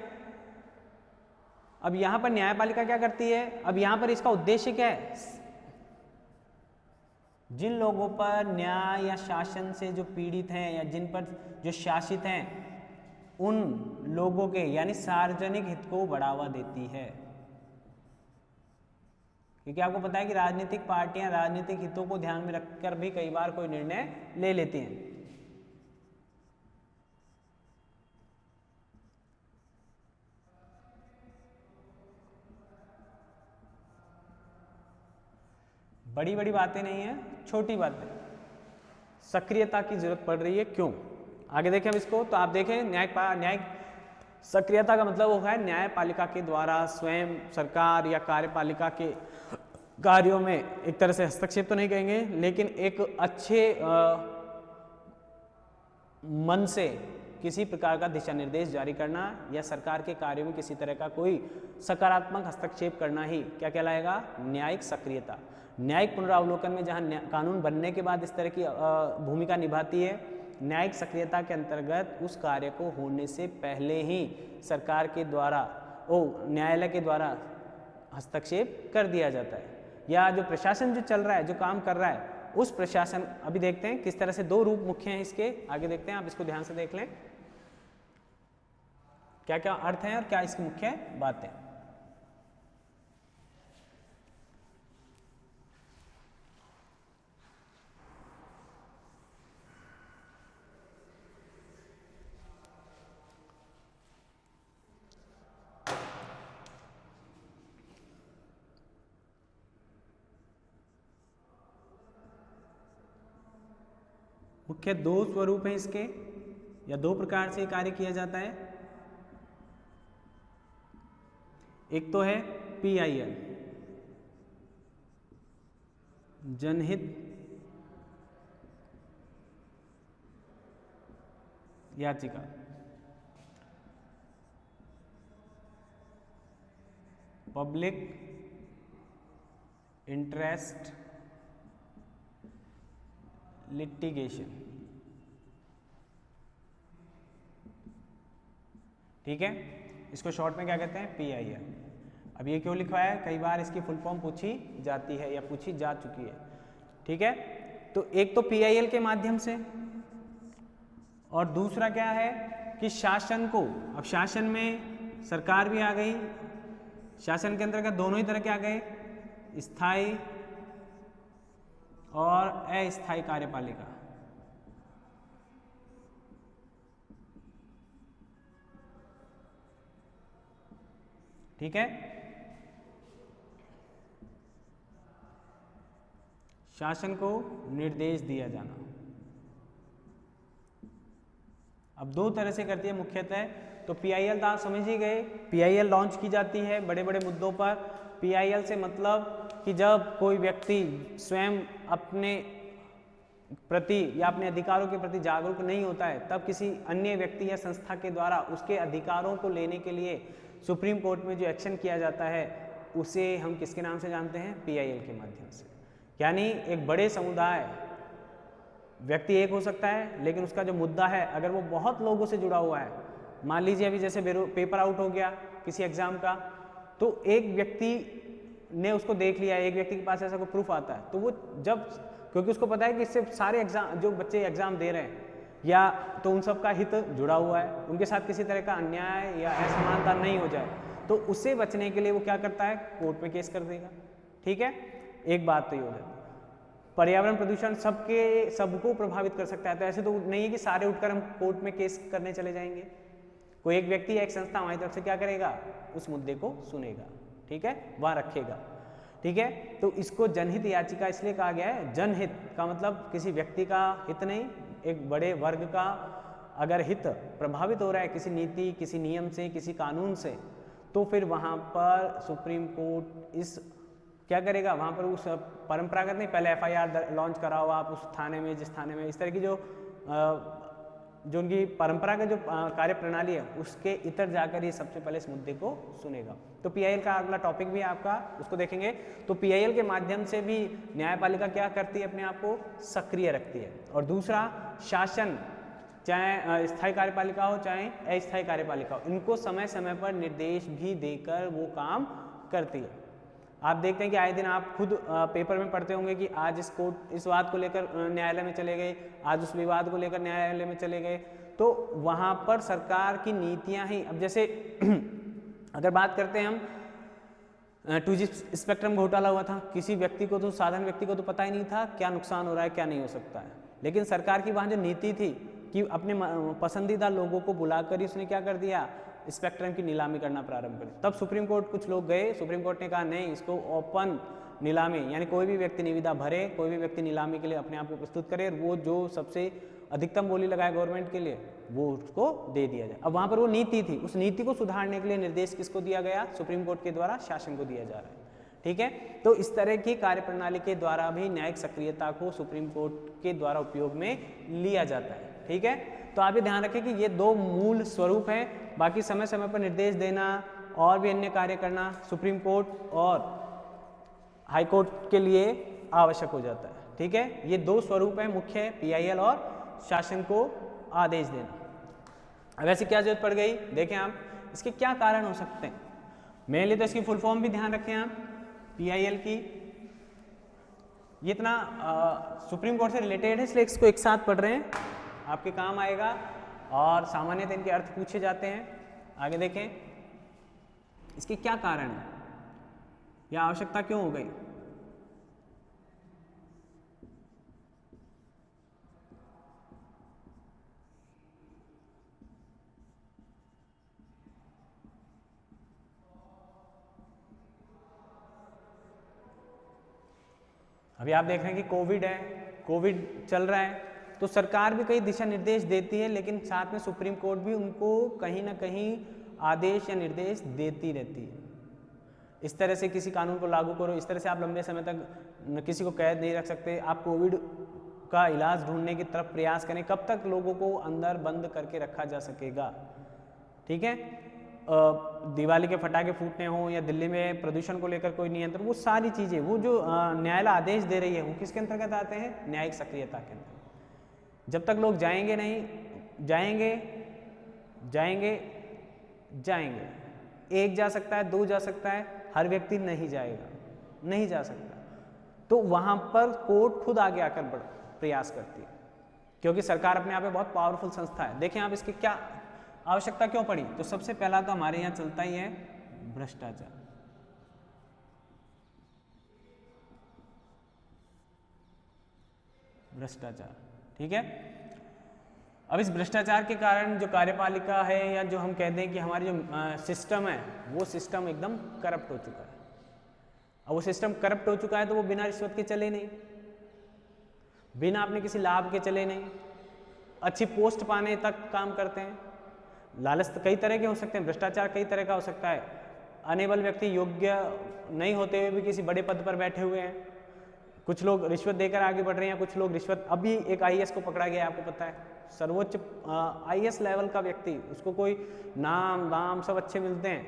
अब यहां पर न्यायपालिका क्या करती है, अब यहां पर इसका उद्देश्य क्या है, जिन लोगों पर न्याय या शासन से जो पीड़ित हैं या जिन पर जो शासित हैं उन लोगों के यानी सार्वजनिक हित को बढ़ावा देती है। क्योंकि आपको पता है कि राजनीतिक पार्टियां राजनीतिक हितों को ध्यान में रखकर भी कई बार कोई निर्णय ले लेती हैं। बड़ी बड़ी बातें नहीं है, छोटी बातें, सक्रियता की जरूरत पड़ रही है। क्यों, आगे देखें हम इसको। तो आप देखें न्यायिक सक्रियता का मतलब वो है न्यायपालिका के द्वारा स्वयं सरकार या कार्यपालिका के कार्यों में एक तरह से हस्तक्षेप तो नहीं कहेंगे, लेकिन एक अच्छे मन से किसी प्रकार का दिशा निर्देश जारी करना या सरकार के कार्यों में किसी तरह का कोई सकारात्मक हस्तक्षेप करना ही क्या कहलाएगा, न्यायिक सक्रियता। न्यायिक पुनरावलोकन में जहाँ कानून बनने के बाद इस तरह की भूमिका निभाती है, न्यायिक सक्रियता के अंतर्गत उस कार्य को होने से पहले ही सरकार के द्वारा न्यायालय के द्वारा हस्तक्षेप कर दिया जाता है, या जो प्रशासन जो चल रहा है, जो काम कर रहा है, उस प्रशासन, अभी देखते हैं किस तरह से दो रूप मुख्य हैं इसके, आगे देखते हैं, आप इसको ध्यान से देख लें क्या क्या अर्थ है और क्या इसकी मुख्य बातें। मुख्य दो स्वरूप हैं इसके, या दो प्रकार से कार्य किया जाता है। एक तो है PIL, जनहित याचिका, पब्लिक इंटरेस्ट लिटिगेशन, ठीक है, इसको शॉर्ट में क्या कहते हैं, PIL। अब ये क्यों लिखा है, कई बार इसकी फुल फॉर्म पूछी जाती है या पूछी जा चुकी है, ठीक है। तो एक तो PIL के माध्यम से, और दूसरा क्या है कि शासन को, अब शासन में सरकार भी आ गई, शासन के अंतर्गत दोनों ही तरह के आ गए, स्थायी और अस्थायी कार्यपालिका, ठीक है। शासन को निर्देश दिया जाना, अब दो तरह से करती है मुख्यतः। तो PIL तो आप समझ ही गए, PIL लॉन्च की जाती है बड़े बड़े मुद्दों पर। PIL से मतलब कि जब कोई व्यक्ति स्वयं अपने प्रति या अपने अधिकारों के प्रति जागरूक नहीं होता है, तब किसी अन्य व्यक्ति या संस्था के द्वारा उसके अधिकारों को लेने के लिए सुप्रीम कोर्ट में जो एक्शन किया जाता है, उसे हम किसके नाम से जानते हैं, PIL के माध्यम से। यानी एक बड़े समुदाय, व्यक्ति एक हो सकता है, लेकिन उसका जो मुद्दा है अगर वो बहुत लोगों से जुड़ा हुआ है, मान लीजिए अभी जैसे पेपर आउट हो गया किसी एग्जाम का, तो एक व्यक्ति ने उसको देख लिया, एक व्यक्ति के पास ऐसा कोई प्रूफ आता है, तो वो जब, क्योंकि उसको पता है कि इससे सारे एग्जाम, जो बच्चे एग्जाम दे रहे हैं या तो उन सब का हित जुड़ा हुआ है, उनके साथ किसी तरह का अन्याय या असमानता नहीं हो जाए, तो उससे बचने के लिए वो क्या करता है, कोर्ट में केस कर देगा, ठीक है। एक बात तो ये हो जाती है। पर्यावरण प्रदूषण सबको प्रभावित कर सकता है, तो ऐसे तो नहीं है कि सारे उठकर हम कोर्ट में केस करने चले जाएंगे। कोई एक व्यक्ति या एक संस्था हमारी तरफ से क्या करेगा, उस मुद्दे को सुनेगा, ठीक है, वहां रखेगा, ठीक है। तो इसको जनहित याचिका इसलिए कहा गया है, जनहित का मतलब किसी व्यक्ति का हित नहीं, एक बड़े वर्ग का अगर हित प्रभावित हो रहा है किसी नीति, किसी नियम से, किसी कानून से, तो फिर वहां पर सुप्रीम कोर्ट इस क्या करेगा, वहां पर उस परंपरागत नहीं, पहले FIR लॉन्च कराओ आप उस थाने में, जिस थाने में, इस तरह की जो उनकी परंपरा का जो कार्य प्रणाली है, उसके इतर जाकर ये सबसे पहले इस मुद्दे को सुनेगा। तो PIL का अगला टॉपिक भी आपका उसको देखेंगे। तो PIL के माध्यम से भी न्यायपालिका क्या करती है, अपने आप को सक्रिय रखती है। और दूसरा, शासन, चाहे स्थायी कार्यपालिका हो चाहे अस्थायी कार्यपालिका हो, इनको समय समय पर निर्देश भी देकर वो काम करती है। आप देखते हैं कि आए दिन आप खुद पेपर में पढ़ते होंगे कि आज इस बात को लेकर न्यायालय में चले गए, आज उस विवाद को लेकर न्यायालय में चले गए, तो वहाँ पर सरकार की नीतियाँ ही, अब जैसे अगर बात करते हैं हम 2G स्पेक्ट्रम घोटाला हुआ था, किसी व्यक्ति को तो, साधारण व्यक्ति को तो पता ही नहीं था क्या नुकसान हो रहा है, क्या नहीं हो सकता है, लेकिन सरकार की वहाँ जो नीति थी कि अपने पसंदीदा लोगों को बुलाकर ही उसने क्या कर दिया, स्पेक्ट्रम की नीलामी करना प्रारंभ कर दिया। तब सुप्रीम कोर्ट कुछ लोग गए, सुप्रीम कोर्ट ने कहा नहीं, इसको ओपन नीलामी, यानी कोई भी व्यक्ति निविदा भरे, कोई भी व्यक्ति नीलामी के लिए अपने आप को प्रस्तुत करे, वो जो सबसे अधिकतम बोली लगाए गवर्नमेंट के लिए, वो उसको दे दिया जाए। अब वहाँ पर वो नीति थी, उस नीति को सुधारने के लिए निर्देश किसको दिया गया, सुप्रीम कोर्ट के द्वारा शासन को दिया जा रहा है, ठीक है। तो इस तरह की कार्यप्रणाली के द्वारा भी न्यायिक सक्रियता को सुप्रीम कोर्ट के द्वारा उपयोग में लिया जाता है, ठीक है। तो आप ये ध्यान रखें कि ये दो मूल स्वरूप हैं। बाकी समय समय पर निर्देश देना और भी अन्य कार्य करना सुप्रीम कोर्ट और हाई कोर्ट के लिए आवश्यक हो जाता है। ठीक है, ये दो स्वरूप है मुख्य, PIL और शासन को आदेश देना। अब ऐसे क्या जरूरत पड़ गई, देखें आप इसके क्या कारण हो सकते हैं। मेनली तो इसकी फुल फॉर्म भी ध्यान रखें आप, PIL की। ये इतना सुप्रीम कोर्ट से रिलेटेड है, इसलिए इसको एक साथ पढ़ रहे हैं, आपके काम आएगा। और सामान्यतः इनके अर्थ पूछे जाते हैं। आगे देखें इसके क्या कारण है, या आवश्यकता क्यों हो गई। अभी आप देख रहे हैं कि कोविड है, कोविड चल रहा है, तो सरकार भी कई दिशा निर्देश देती है, लेकिन साथ में सुप्रीम कोर्ट भी उनको कहीं ना कहीं आदेश या निर्देश देती रहती है। इस तरह से किसी कानून को लागू करो, इस तरह से आप लंबे समय तक किसी को कैद नहीं रख सकते। आप कोविड का इलाज ढूंढने की तरफ प्रयास करें, कब तक लोगों को अंदर बंद करके रखा जा सकेगा। ठीक है, दिवाली के पटाखे फूटने हों या दिल्ली में प्रदूषण को लेकर कोई नियंत्रण, वो सारी चीज़ें, वो जो न्यायालय आदेश दे रही है वो किसके अंतर्गत आते हैं, न्यायिक सक्रियता के अंतर्गत। जब तक लोग जाएंगे नहीं, जाएंगे जाएंगे जाएंगे, एक जा सकता है, दो जा सकता है, हर व्यक्ति नहीं जाएगा, नहीं जा सकता, तो वहाँ पर कोर्ट खुद आगे आकर प्रयास करती है, क्योंकि सरकार अपने आप में बहुत पावरफुल संस्था है। देखें आप इसकी क्या आवश्यकता क्यों पड़ी, तो सबसे पहला तो हमारे यहाँ चलता ही है भ्रष्टाचार। भ्रष्टाचार, ठीक है। अब इस भ्रष्टाचार के कारण जो कार्यपालिका है, या जो हम कहते हैं कि हमारी जो सिस्टम है, वो सिस्टम एकदम करप्ट हो चुका है। अब वो सिस्टम करप्ट हो चुका है तो वो बिना रिश्वत के चले नहीं, बिना अपने किसी लाभ के चले नहीं, अच्छी पोस्ट पाने तक काम करते हैं। लालच तो कई तरह के हो सकते हैं, भ्रष्टाचार कई तरह का हो सकता है। अनेबल व्यक्ति, योग्य नहीं होते हुए भी किसी बड़े पद पर बैठे हुए हैं, कुछ लोग रिश्वत देकर आगे बढ़ रहे हैं, कुछ लोग रिश्वत, अभी एक IAS को पकड़ा गया, आपको पता है, सर्वोच्च IAS लेवल का व्यक्ति, उसको कोई नाम दाम सब अच्छे मिलते हैं,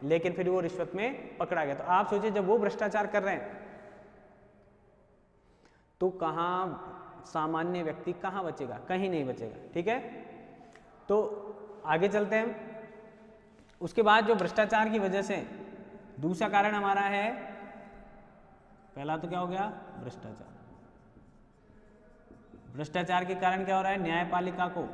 लेकिन फिर वो रिश्वत में पकड़ा गया। तो आप सोचिए, जब वो भ्रष्टाचार कर रहे हैं तो कहाँ सामान्य व्यक्ति कहाँ बचेगा, कहीं नहीं बचेगा। ठीक है, तो आगे चलते हैं। उसके बाद जो भ्रष्टाचार की वजह से दूसरा कारण हमारा है, पहला तो क्या हो गया, भ्रष्टाचार। भ्रष्टाचार के कारण क्या हो रहा है, न्यायपालिका को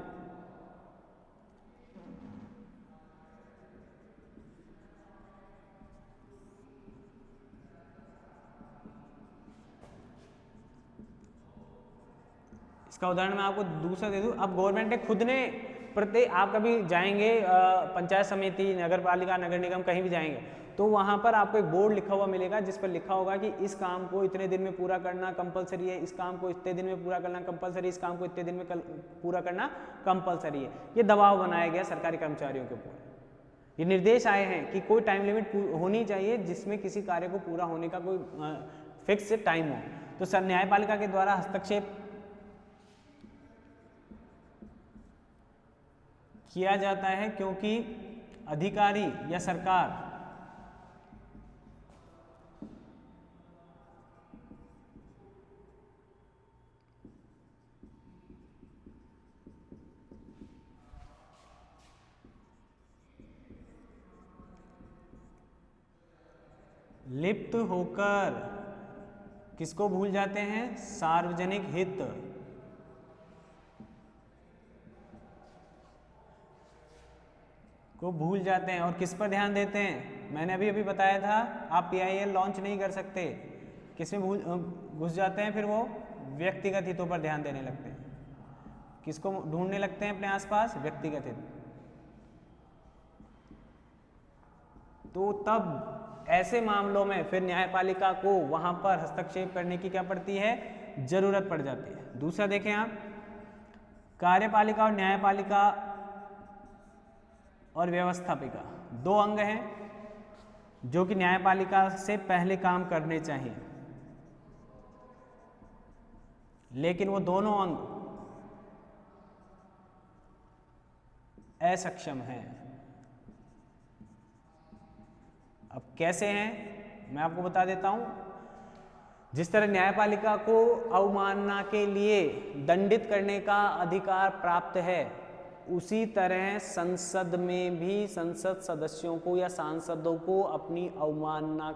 इसका उदाहरण मैं आपको दूसरा दे दूं। अब गवर्नमेंट ने खुद ने प्रत्येक, आप कभी जाएंगे पंचायत समिति, नगर पालिका, नगर निगम, कहीं भी जाएंगे तो वहाँ पर आपको एक बोर्ड लिखा हुआ मिलेगा, जिस पर लिखा होगा कि इस काम को इतने दिन में पूरा करना कंपलसरी है, इस काम को इतने दिन में पूरा करना कंपलसरी, इस काम को इतने दिन में पूरा करना कंपलसरी है। ये दबाव बनाया गया सरकारी कर्मचारियों के ऊपर। ये निर्देश आए हैं कि कोई टाइम लिमिट होनी चाहिए जिसमें किसी कार्य को पूरा होने का कोई फिक्स टाइम हो। तो सर न्यायपालिका के द्वारा हस्तक्षेप किया जाता है, क्योंकि अधिकारी या सरकार लिप्त होकर किसको भूल जाते हैं, सार्वजनिक हित को भूल जाते हैं। और किस पर ध्यान देते हैं, मैंने अभी बताया था, आप PIL लॉन्च नहीं कर सकते, किसमें घुस जाते हैं, फिर वो व्यक्तिगत हितों पर ध्यान देने लगते हैं। किसको ढूंढने लगते हैं अपने आसपास, व्यक्तिगत हित। तो तब ऐसे मामलों में फिर न्यायपालिका को वहां पर हस्तक्षेप करने की क्या पड़ती है, जरूरत पड़ जाती है। दूसरा देखें आप, कार्यपालिका और न्यायपालिका और व्यवस्थापिका दो अंग हैं जो कि न्यायपालिका से पहले काम करने चाहिए, लेकिन वो दोनों अंग असक्षम हैं। अब कैसे हैं, मैं आपको बता देता हूं। जिस तरह न्यायपालिका को अवमानना के लिए दंडित करने का अधिकार प्राप्त है, उसी तरह संसद में भी संसद सदस्यों को या सांसदों को अपनी अवमानना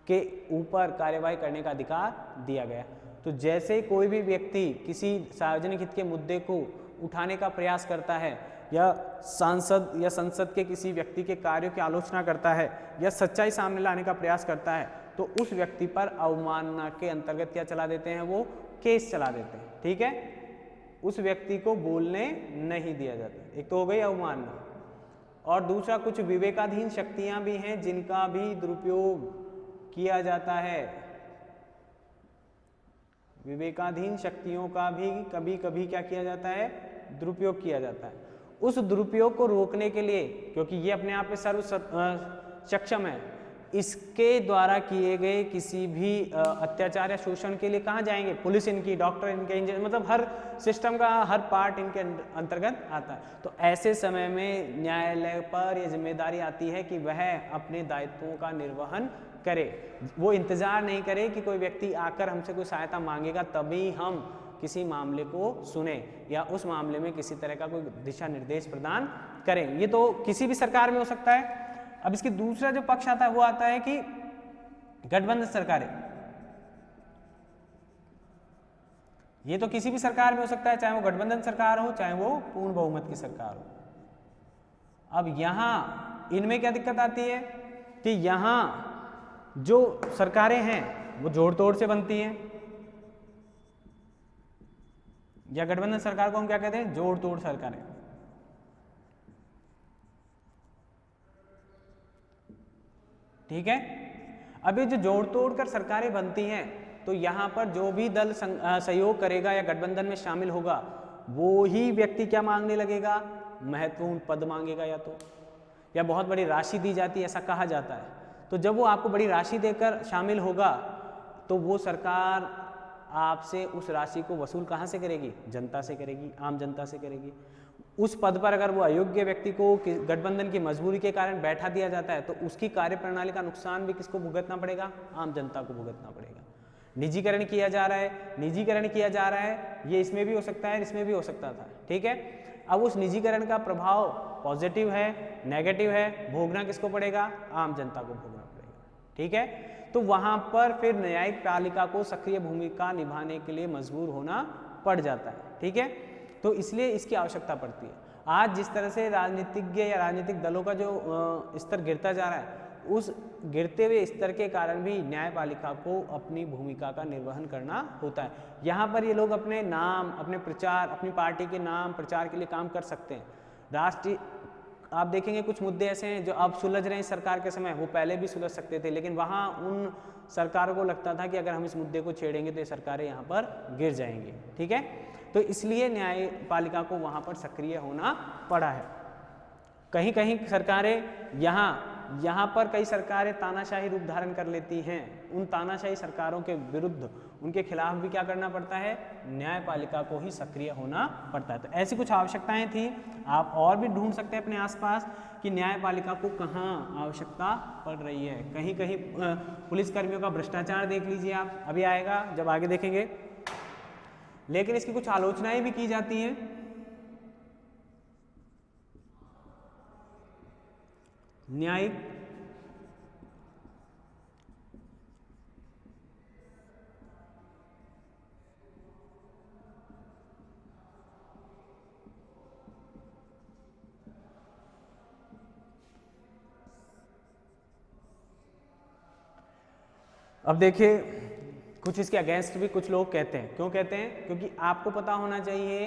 के ऊपर कार्यवाही करने का अधिकार दिया गया। तो जैसे कोई भी व्यक्ति किसी सार्वजनिक हित के मुद्दे को उठाने का प्रयास करता है, या सांसद या संसद के किसी व्यक्ति के कार्यों की आलोचना करता है, या सच्चाई सामने लाने का प्रयास करता है, तो उस व्यक्ति पर अवमानना के अंतर्गत क्या चला देते हैं, वो केस चला देते हैं। ठीक है, उस व्यक्ति को बोलने नहीं दिया जाता। एक तो हो गई अवमानना, और दूसरा कुछ विवेकाधीन शक्तियां भी हैं जिनका भी दुरुपयोग किया जाता है। विवेकाधीन शक्तियों का भी कभी कभी क्या किया जाता है, दुरुपयोग किया जाता है। उस दुरुपयोग को रोकने के लिए, क्योंकि ये अपने आप में सर्व सक्षम है, इसके द्वारा किए गए किसी भी अत्याचार या शोषण के लिए कहाँ जाएंगे, पुलिस इनकी, डॉक्टर इनके, इंजीनियर, मतलब हर सिस्टम का हर पार्ट इनके अंतर्गत आता है। तो ऐसे समय में न्यायालय पर यह जिम्मेदारी आती है कि वह अपने दायित्वों का निर्वहन करे। वो इंतजार नहीं करे कि कोई व्यक्ति आकर हमसे कोई सहायता मांगेगा तभी हम किसी मामले को सुने या उस मामले में किसी तरह का कोई दिशा निर्देश प्रदान करें। ये तो किसी भी सरकार में हो सकता है। अब इसकी दूसरा जो पक्ष आता है वो आता है कि गठबंधन सरकारें, ये तो किसी भी सरकार में हो सकता है, चाहे वो गठबंधन सरकार हो चाहे वो पूर्ण बहुमत की सरकार हो। अब यहां इनमें क्या दिक्कत आती है कि यहां जो सरकारें हैं वो जोड़ तोड़ से बनती हैं, या गठबंधन सरकार को हम क्या कहते हैं, जोड़ तोड़ सरकारें। ठीक है, अब ये जो जोड़ तोड़ कर सरकारें बनती हैं, तो यहां पर जो भी दल सहयोग करेगा या गठबंधन में शामिल होगा, वो ही व्यक्ति क्या मांगने लगेगा, महत्वपूर्ण पद मांगेगा, या बहुत बड़ी राशि दी जाती है, ऐसा कहा जाता है। तो जब वो आपको बड़ी राशि देकर शामिल होगा, तो वो सरकार आपसे उस राशि को वसूल कहाँ से करेगी, जनता से करेगी, आम जनता से करेगी। उस पद पर अगर वो अयोग्य व्यक्ति को गठबंधन की मजबूरी के कारण बैठा दिया जाता है, तो उसकी कार्यप्रणाली का नुकसान भी किसको भुगतना पड़ेगा, आम जनता को भुगतना पड़ेगा। निजीकरण किया जा रहा है, निजीकरण किया जा रहा है, ये इसमें भी हो सकता है, इसमें भी हो सकता था। ठीक है, अब उस निजीकरण का प्रभाव पॉजिटिव है, नेगेटिव है, भोगना किसको पड़ेगा, आम जनता को भोगना पड़ेगा। ठीक है, तो वहां पर फिर न्यायिक पालिका को सक्रिय भूमिका निभाने के लिए मजबूर होना पड़ जाता है। ठीक है, तो इसलिए इसकी आवश्यकता पड़ती है। आज जिस तरह से राजनीतिज्ञ या राजनीतिक दलों का जो स्तर गिरता जा रहा है, उस गिरते हुए स्तर के कारण भी न्यायपालिका को अपनी भूमिका का निर्वहन करना होता है। यहाँ पर ये लोग अपने नाम, अपने प्रचार, अपनी पार्टी के नाम प्रचार के लिए काम कर सकते हैं। राष्ट्रीय आप देखेंगे कुछ मुद्दे ऐसे हैं जो अब सुलझ रहे हैं सरकार के समय, वो पहले भी सुलझ सकते थे, लेकिन वहाँ उन सरकारों को लगता था कि अगर हम इस मुद्दे को छेड़ेंगे तो ये सरकारें यहाँ पर गिर जाएंगी। ठीक है, तो इसलिए न्यायपालिका को वहाँ पर सक्रिय होना पड़ा है। कहीं कहीं सरकारें यहाँ पर कई सरकारें तानाशाही रूप धारण कर लेती हैं। उन तानाशाही सरकारों के विरुद्ध, उनके खिलाफ भी क्या करना पड़ता है, न्यायपालिका को ही सक्रिय होना पड़ता है। तो ऐसी कुछ आवश्यकताएं थी। आप और भी ढूंढ सकते हैं अपने आसपास कि न्यायपालिका को कहाँ आवश्यकता पड़ रही है। कहीं कहीं पुलिसकर्मियों का भ्रष्टाचार देख लीजिए आप, अभी आएगा जब आगे देखेंगे। लेकिन इसकी कुछ आलोचनाएं भी की जाती हैं। न्यायिक अब देखिए, कुछ इसके अगेंस्ट भी कुछ लोग कहते हैं। क्यों कहते हैं? क्योंकि आपको पता होना चाहिए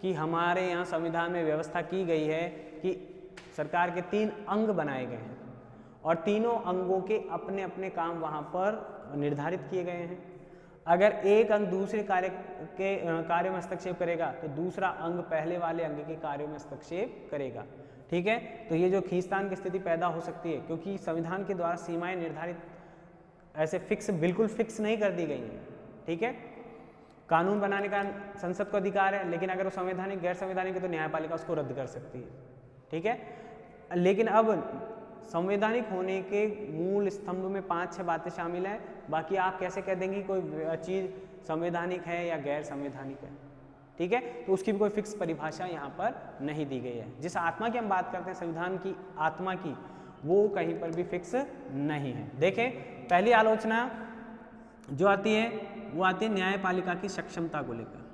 कि हमारे यहाँ संविधान में व्यवस्था की गई है कि सरकार के 3 अंग बनाए गए हैं और तीनों अंगों के अपने अपने काम वहाँ पर निर्धारित किए गए हैं। अगर एक अंग दूसरे कार्य में हस्तक्षेप करेगा तो दूसरा अंग पहले वाले अंग के कार्य में हस्तक्षेप करेगा। ठीक है, तो ये जो खींचतान की स्थिति पैदा हो सकती है, क्योंकि संविधान के द्वारा सीमाएं निर्धारित ऐसे बिल्कुल फिक्स नहीं कर दी गई हैं। ठीक है, कानून बनाने का संसद को अधिकार है, लेकिन अगर वो संवैधानिक गैर संवैधानिक है तो न्यायपालिका उसको रद्द कर सकती है। ठीक है, लेकिन अब संवैधानिक होने के मूल स्तंभ में 5-6 बातें शामिल हैं, बाकी आप कैसे कह देंगे कोई चीज़ संवैधानिक है या गैर संवैधानिक है, ठीक है। तो उसकी भी कोई फिक्स परिभाषा यहाँ पर नहीं दी गई है। जिस आत्मा की हम बात करते हैं संविधान की आत्मा की, वो कहीं पर भी फिक्स नहीं है। देखें, पहली आलोचना जो आती है वो आती है न्यायपालिका की सक्षमता को लेकर।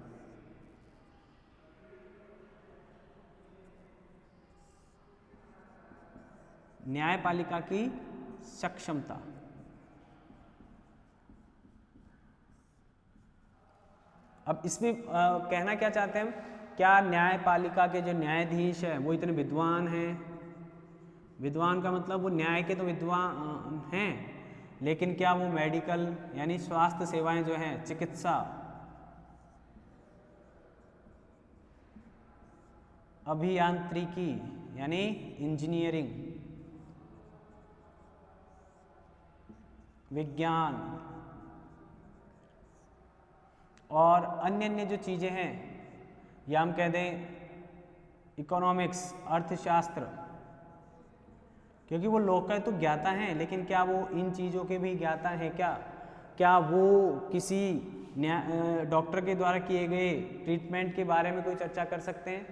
न्यायपालिका की सक्षमता, अब इसमें कहना क्या चाहते हैं हम, क्या न्यायपालिका के जो न्यायाधीश है वो इतने विद्वान हैं? विद्वान का मतलब वो न्याय के तो विद्वान हैं, लेकिन क्या वो मेडिकल यानी स्वास्थ्य सेवाएं जो हैं, चिकित्सा, अभियांत्रिकी यानी इंजीनियरिंग, विज्ञान और अन्य अन्य जो चीज़ें हैं, या हम कह दें इकोनॉमिक्स, अर्थशास्त्र, क्योंकि वो लोक तो ज्ञाता हैं, लेकिन क्या वो इन चीज़ों के भी ज्ञाता हैं? क्या वो किसी डॉक्टर के द्वारा किए गए ट्रीटमेंट के बारे में कोई चर्चा कर सकते हैं?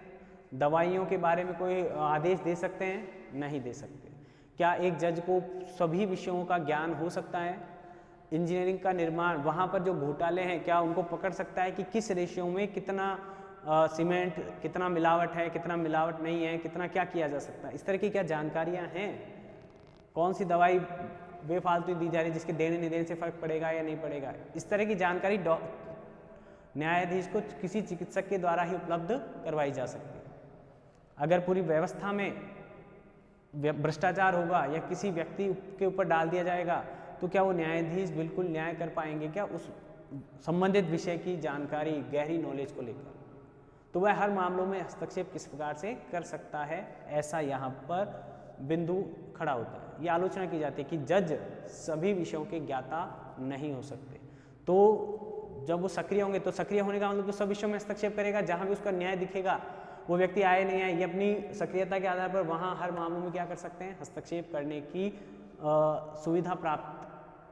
दवाइयों के बारे में कोई आदेश दे सकते हैं? नहीं दे सकते। क्या एक जज को सभी विषयों का ज्ञान हो सकता है? इंजीनियरिंग का निर्माण, वहाँ पर जो घोटाले हैं, क्या उनको पकड़ सकता है कि किस रेशियो में कितना सीमेंट, कितना मिलावट है, कितना मिलावट नहीं है, कितना क्या किया जा सकता है? इस तरह की क्या जानकारियाँ हैं? कौन सी दवाई बेफालतू दी जा रही है जिसके देने नहीं देने से फ़र्क पड़ेगा या नहीं पड़ेगा? इस तरह की जानकारी न्यायाधीश को किसी चिकित्सक के द्वारा ही उपलब्ध करवाई जा सकती है। अगर पूरी व्यवस्था में भ्रष्टाचार होगा या किसी व्यक्ति के ऊपर डाल दिया जाएगा, तो क्या वो न्यायाधीश बिल्कुल न्याय कर पाएंगे क्या उस संबंधित विषय की जानकारी, गहरी नॉलेज को लेकर? तो वह हर मामलों में हस्तक्षेप किस प्रकार से कर सकता है, ऐसा यहाँ पर बिंदु खड़ा होता है। ये आलोचना की जाती है कि जज सभी विषयों के ज्ञाता नहीं हो सकते। तो जब वो सक्रिय होंगे, तो सक्रिय होने का मतलब तो सब विषयों में हस्तक्षेप करेगा, जहाँ भी उसका न्याय दिखेगा, वो व्यक्ति आए नहीं आए, ये अपनी सक्रियता के आधार पर वहाँ हर मामलों में क्या कर सकते हैं, हस्तक्षेप करने की सुविधा प्राप्त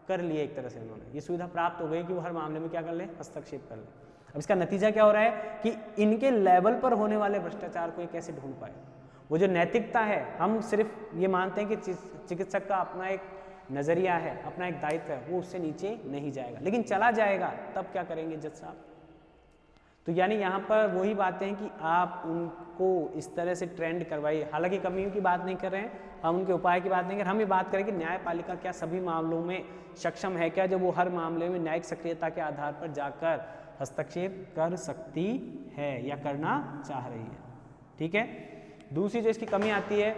कर लिए। एक तरह से उन्होंने ये सुविधा प्राप्त हो गई कि वो हर मामले में क्या कर ले, हस्तक्षेप कर ले। अब इसका नतीजा क्या हो रहा है कि इनके लेवल पर होने वाले भ्रष्टाचार को ये कैसे ढूंढ पाए। वो जो नैतिकता है, हम सिर्फ ये मानते हैं कि चिकित्सक का अपना एक नज़रिया है, अपना एक दायित्व है, वो उससे नीचे नहीं जाएगा, लेकिन चला जाएगा तब क्या करेंगे जज साहब? तो यानी यहाँ पर वही बातें हैं कि आप उनको इस तरह से ट्रेंड करवाइए। हालांकि कमियों की बात नहीं कर रहे हैं, हम उनके उपाय की बात नहीं कर रहे, हम ये बात करें कि न्यायपालिका क्या सभी मामलों में सक्षम है क्या, जब वो हर मामले में न्यायिक सक्रियता के आधार पर जाकर हस्तक्षेप कर सकती है या करना चाह रही है। ठीक है। दूसरी जो इसकी कमी आती है,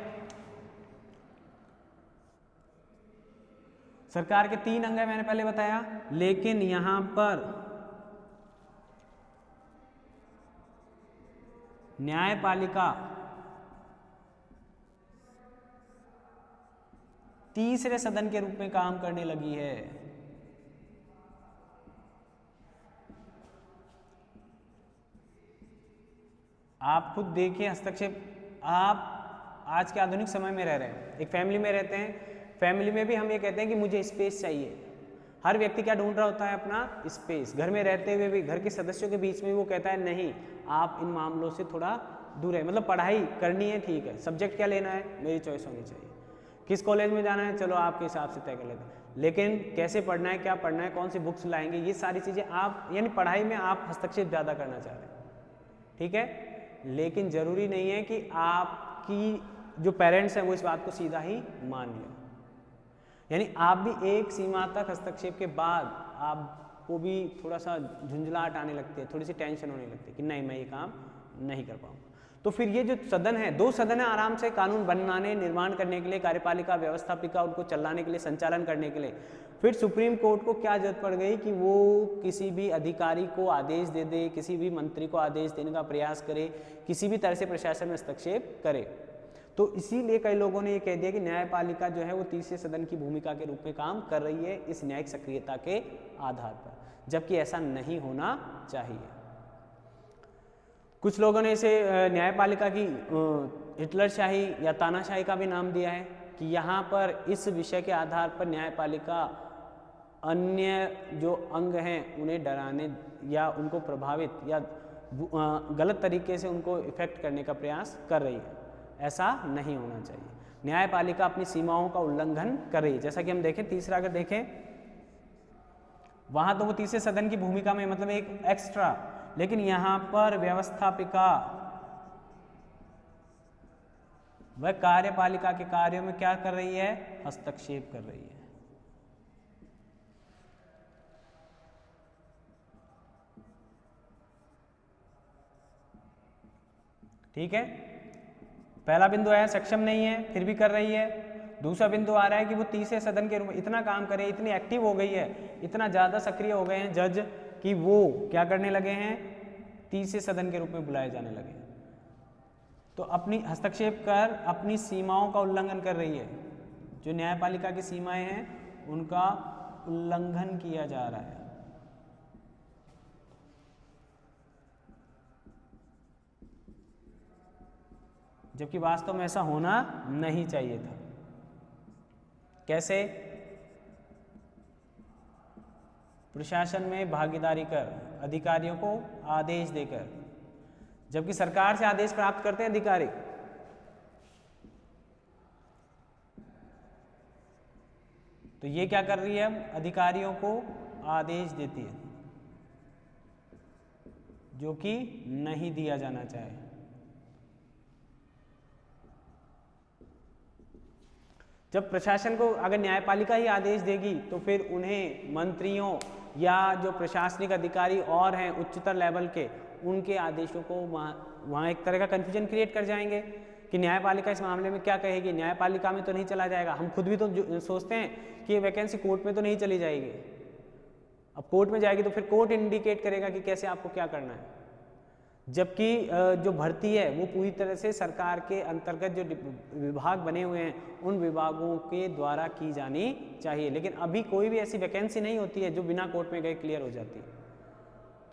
सरकार के 3 अंग है, मैंने पहले बताया, लेकिन यहां पर न्यायपालिका तीसरे सदन के रूप में काम करने लगी है। आप खुद देखिए हस्तक्षेप, आप आज के आधुनिक समय में रह रहे हैं, एक फैमिली में रहते हैं, फैमिली में भी हम ये कहते हैं कि मुझे स्पेस चाहिए। हर व्यक्ति क्या ढूंढ रहा होता है, अपना स्पेस। घर में रहते हुए भी घर के सदस्यों के बीच में वो कहता है नहीं, आप इन मामलों से थोड़ा दूर है। मतलब पढ़ाई करनी है, ठीक है, सब्जेक्ट क्या लेना है, मेरी चॉइस होनी चाहिए। किस कॉलेज में जाना है, चलो आपके हिसाब से तय कर लेते हैं, लेकिन कैसे पढ़ना है, क्या पढ़ना है, कौन सी बुक्स लाएंगे, ये सारी चीज़ें आप, यानी पढ़ाई में आप हस्तक्षेप ज़्यादा करना चाह रहे हैं। ठीक है, लेकिन ज़रूरी नहीं है कि आपकी जो पेरेंट्स हैं वो इस बात को सीधा ही मान लें। यानी आप भी एक सीमा तक हस्तक्षेप के बाद आपको भी थोड़ा सा झुंझलाहट आने लगती है, थोड़ी सी टेंशन होने लगती है कि नहीं, मैं ये काम नहीं कर पाऊंगा। तो फिर ये जो सदन है, 2 सदन है आराम से कानून बनाने, निर्माण करने के लिए, कार्यपालिका, व्यवस्थापिका, उनको चलाने के लिए, संचालन करने के लिए। फिर सुप्रीम कोर्ट को क्या जरूरत पड़ गई कि वो किसी भी अधिकारी को आदेश दे दे, किसी भी मंत्री को आदेश देने का प्रयास करे, किसी भी तरह से प्रशासन में हस्तक्षेप करे। तो इसीलिए कई लोगों ने ये कह दिया कि न्यायपालिका जो है वो तीसरे सदन की भूमिका के रूप में काम कर रही है इस न्यायिक सक्रियता के आधार पर, जबकि ऐसा नहीं होना चाहिए। कुछ लोगों ने इसे न्यायपालिका की हिटलरशाही या तानाशाही का भी नाम दिया है कि यहाँ पर इस विषय के आधार पर न्यायपालिका अन्य जो अंग हैं उन्हें डराने या उनको प्रभावित या गलत तरीके से उनको इफेक्ट करने का प्रयास कर रही है। ऐसा नहीं होना चाहिए। न्यायपालिका अपनी सीमाओं का उल्लंघन कर रही है। जैसा कि हम देखें तीसरा, अगर देखें वहां तो वो तीसरे सदन की भूमिका में मतलब एक एक्स्ट्रा, लेकिन यहां पर व्यवस्थापिका वह कार्यपालिका के कार्यों में क्या कर रही है? हस्तक्षेप कर रही है। ठीक है, पहला बिंदु आया सक्षम नहीं है फिर भी कर रही है। दूसरा बिंदु आ रहा है कि वो तीसरे सदन के रूप में इतना काम करे, इतनी एक्टिव हो गई है, इतना ज़्यादा सक्रिय हो गए हैं जज कि वो क्या करने लगे हैं? तीसरे सदन के रूप में बुलाए जाने लगे। तो अपनी हस्तक्षेप कर अपनी सीमाओं का उल्लंघन कर रही है। जो न्यायपालिका की सीमाएं हैं उनका उल्लंघन किया जा रहा है। जबकि वास्तव में ऐसा होना नहीं चाहिए था। कैसे? प्रशासन में भागीदारी कर, अधिकारियों को आदेश देकर, जबकि सरकार से आदेश प्राप्त करते हैं अधिकारी, तो ये क्या कर रही है? अधिकारियों को आदेश देती है, जो कि नहीं दिया जाना चाहिए। जब प्रशासन को अगर न्यायपालिका ही आदेश देगी तो फिर उन्हें मंत्रियों या जो प्रशासनिक अधिकारी और हैं उच्चतर लेवल के, उनके आदेशों को वहाँ एक तरह का कन्फ्यूजन क्रिएट कर जाएंगे कि न्यायपालिका इस मामले में क्या कहेगी। न्यायपालिका में तो नहीं चला जाएगा। हम खुद भी तो सोचते हैं कि ये वैकेंसी कोर्ट में तो नहीं चली जाएगी। अब कोर्ट में जाएगी तो फिर कोर्ट इंडिकेट करेगा कि कैसे आपको क्या करना है। जबकि जो भर्ती है वो पूरी तरह से सरकार के अंतर्गत जो विभाग बने हुए हैं उन विभागों के द्वारा की जानी चाहिए। लेकिन अभी कोई भी ऐसी वैकेंसी नहीं होती है जो बिना कोर्ट में गए क्लियर हो जाती है।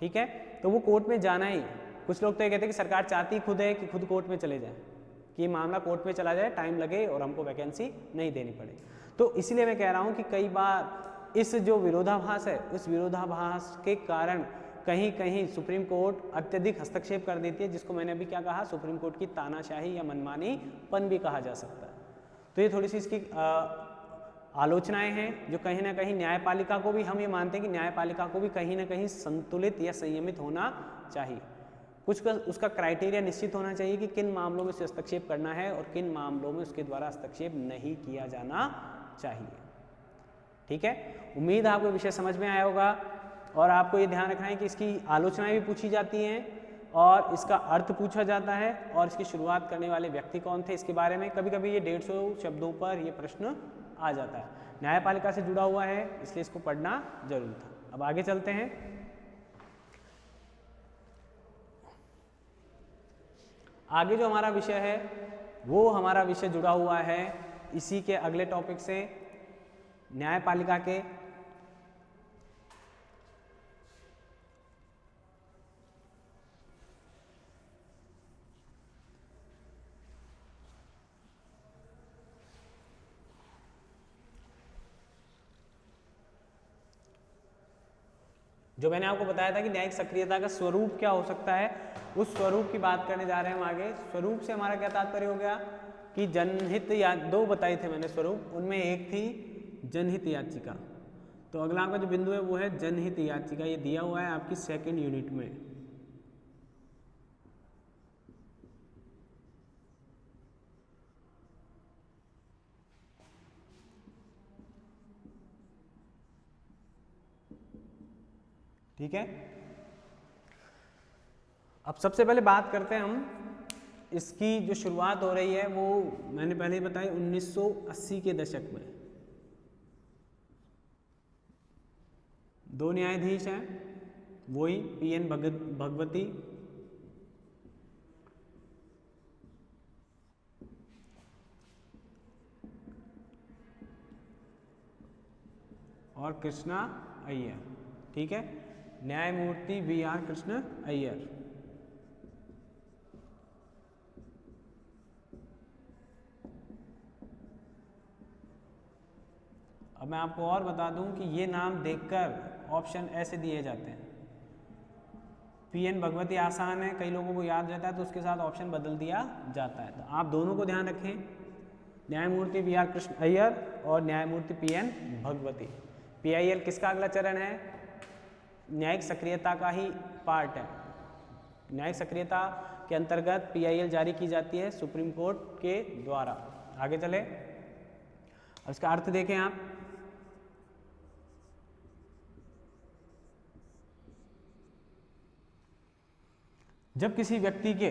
ठीक है, तो वो कोर्ट में जाना ही, कुछ लोग तो ये कहते हैं कि सरकार चाहती खुद है कि खुद कोर्ट में चले जाए, कि मामला कोर्ट में चला जाए, टाइम लगे और हमको वैकेंसी नहीं देनी पड़े। तो इसलिए मैं कह रहा हूँ कि कई बार इस जो विरोधाभास है, उस विरोधाभास के कारण कहीं कहीं सुप्रीम कोर्ट अत्यधिक हस्तक्षेप कर देती है, जिसको मैंने अभी क्या कहा, सुप्रीम कोर्ट की तानाशाही या मनमानीपन भी कहा जा सकता है। तो ये थोड़ी सी इसकी आलोचनाएं हैं जो कहीं ना कहीं न्यायपालिका को भी, हम ये मानते हैं कि न्यायपालिका को भी कहीं ना कहीं संतुलित या संयमित होना चाहिए। कुछ उसका क्राइटेरिया निश्चित होना चाहिए कि किन मामलों में उसे हस्तक्षेप करना है और किन मामलों में उसके द्वारा हस्तक्षेप नहीं किया जाना चाहिए। ठीक है, उम्मीद है आपको विषय समझ में आया होगा। और आपको ये ध्यान रखना है कि इसकी आलोचनाएं भी पूछी जाती हैं और इसका अर्थ पूछा जाता है और इसकी शुरुआत करने वाले व्यक्ति कौन थे, इसके बारे में कभी कभी ये 150 शब्दों पर ये प्रश्न आ जाता है। न्यायपालिका से जुड़ा हुआ है इसलिए इसको पढ़ना जरूरी था। अब आगे चलते हैं। आगे जो हमारा विषय है वो हमारा विषय जुड़ा हुआ है इसी के अगले टॉपिक से, न्यायपालिका के जो मैंने आपको बताया था कि न्यायिक सक्रियता का स्वरूप क्या हो सकता है, उस स्वरूप की बात करने जा रहे हैं हम आगे। स्वरूप से हमारा क्या तात्पर्य हो गया कि जनहित या दो बताए थे मैंने स्वरूप, उनमें एक थी जनहित याचिका। तो अगला आपका जो बिंदु है वो है जनहित याचिका। ये दिया हुआ है आपकी सेकंड यूनिट में। ठीक है, अब सबसे पहले बात करते हैं हम, इसकी जो शुरुआत हो रही है वो मैंने पहले ही बताई 1980 के दशक में। दो न्यायाधीश हैं, वही पीएन भगवती और कृष्णा अय्यर। ठीक है, न्यायमूर्ति वी.आर. कृष्ण अय्यर। अब मैं आपको और बता दूं कि ये नाम देखकर ऑप्शन ऐसे दिए जाते हैं। पीएन भगवती आसान है, कई लोगों को याद रहता है तो उसके साथ ऑप्शन बदल दिया जाता है। तो आप दोनों को ध्यान रखें, न्यायमूर्ति बी आर कृष्ण अय्यर और न्यायमूर्ति पीएन भगवती। पीआईएल किसका अगला चरण है? न्यायिक सक्रियता का ही पार्ट है। न्यायिक सक्रियता के अंतर्गत पीआईएल जारी की जाती है सुप्रीम कोर्ट के द्वारा। आगे चले, अब इसका अर्थ देखें आप। जब किसी व्यक्ति के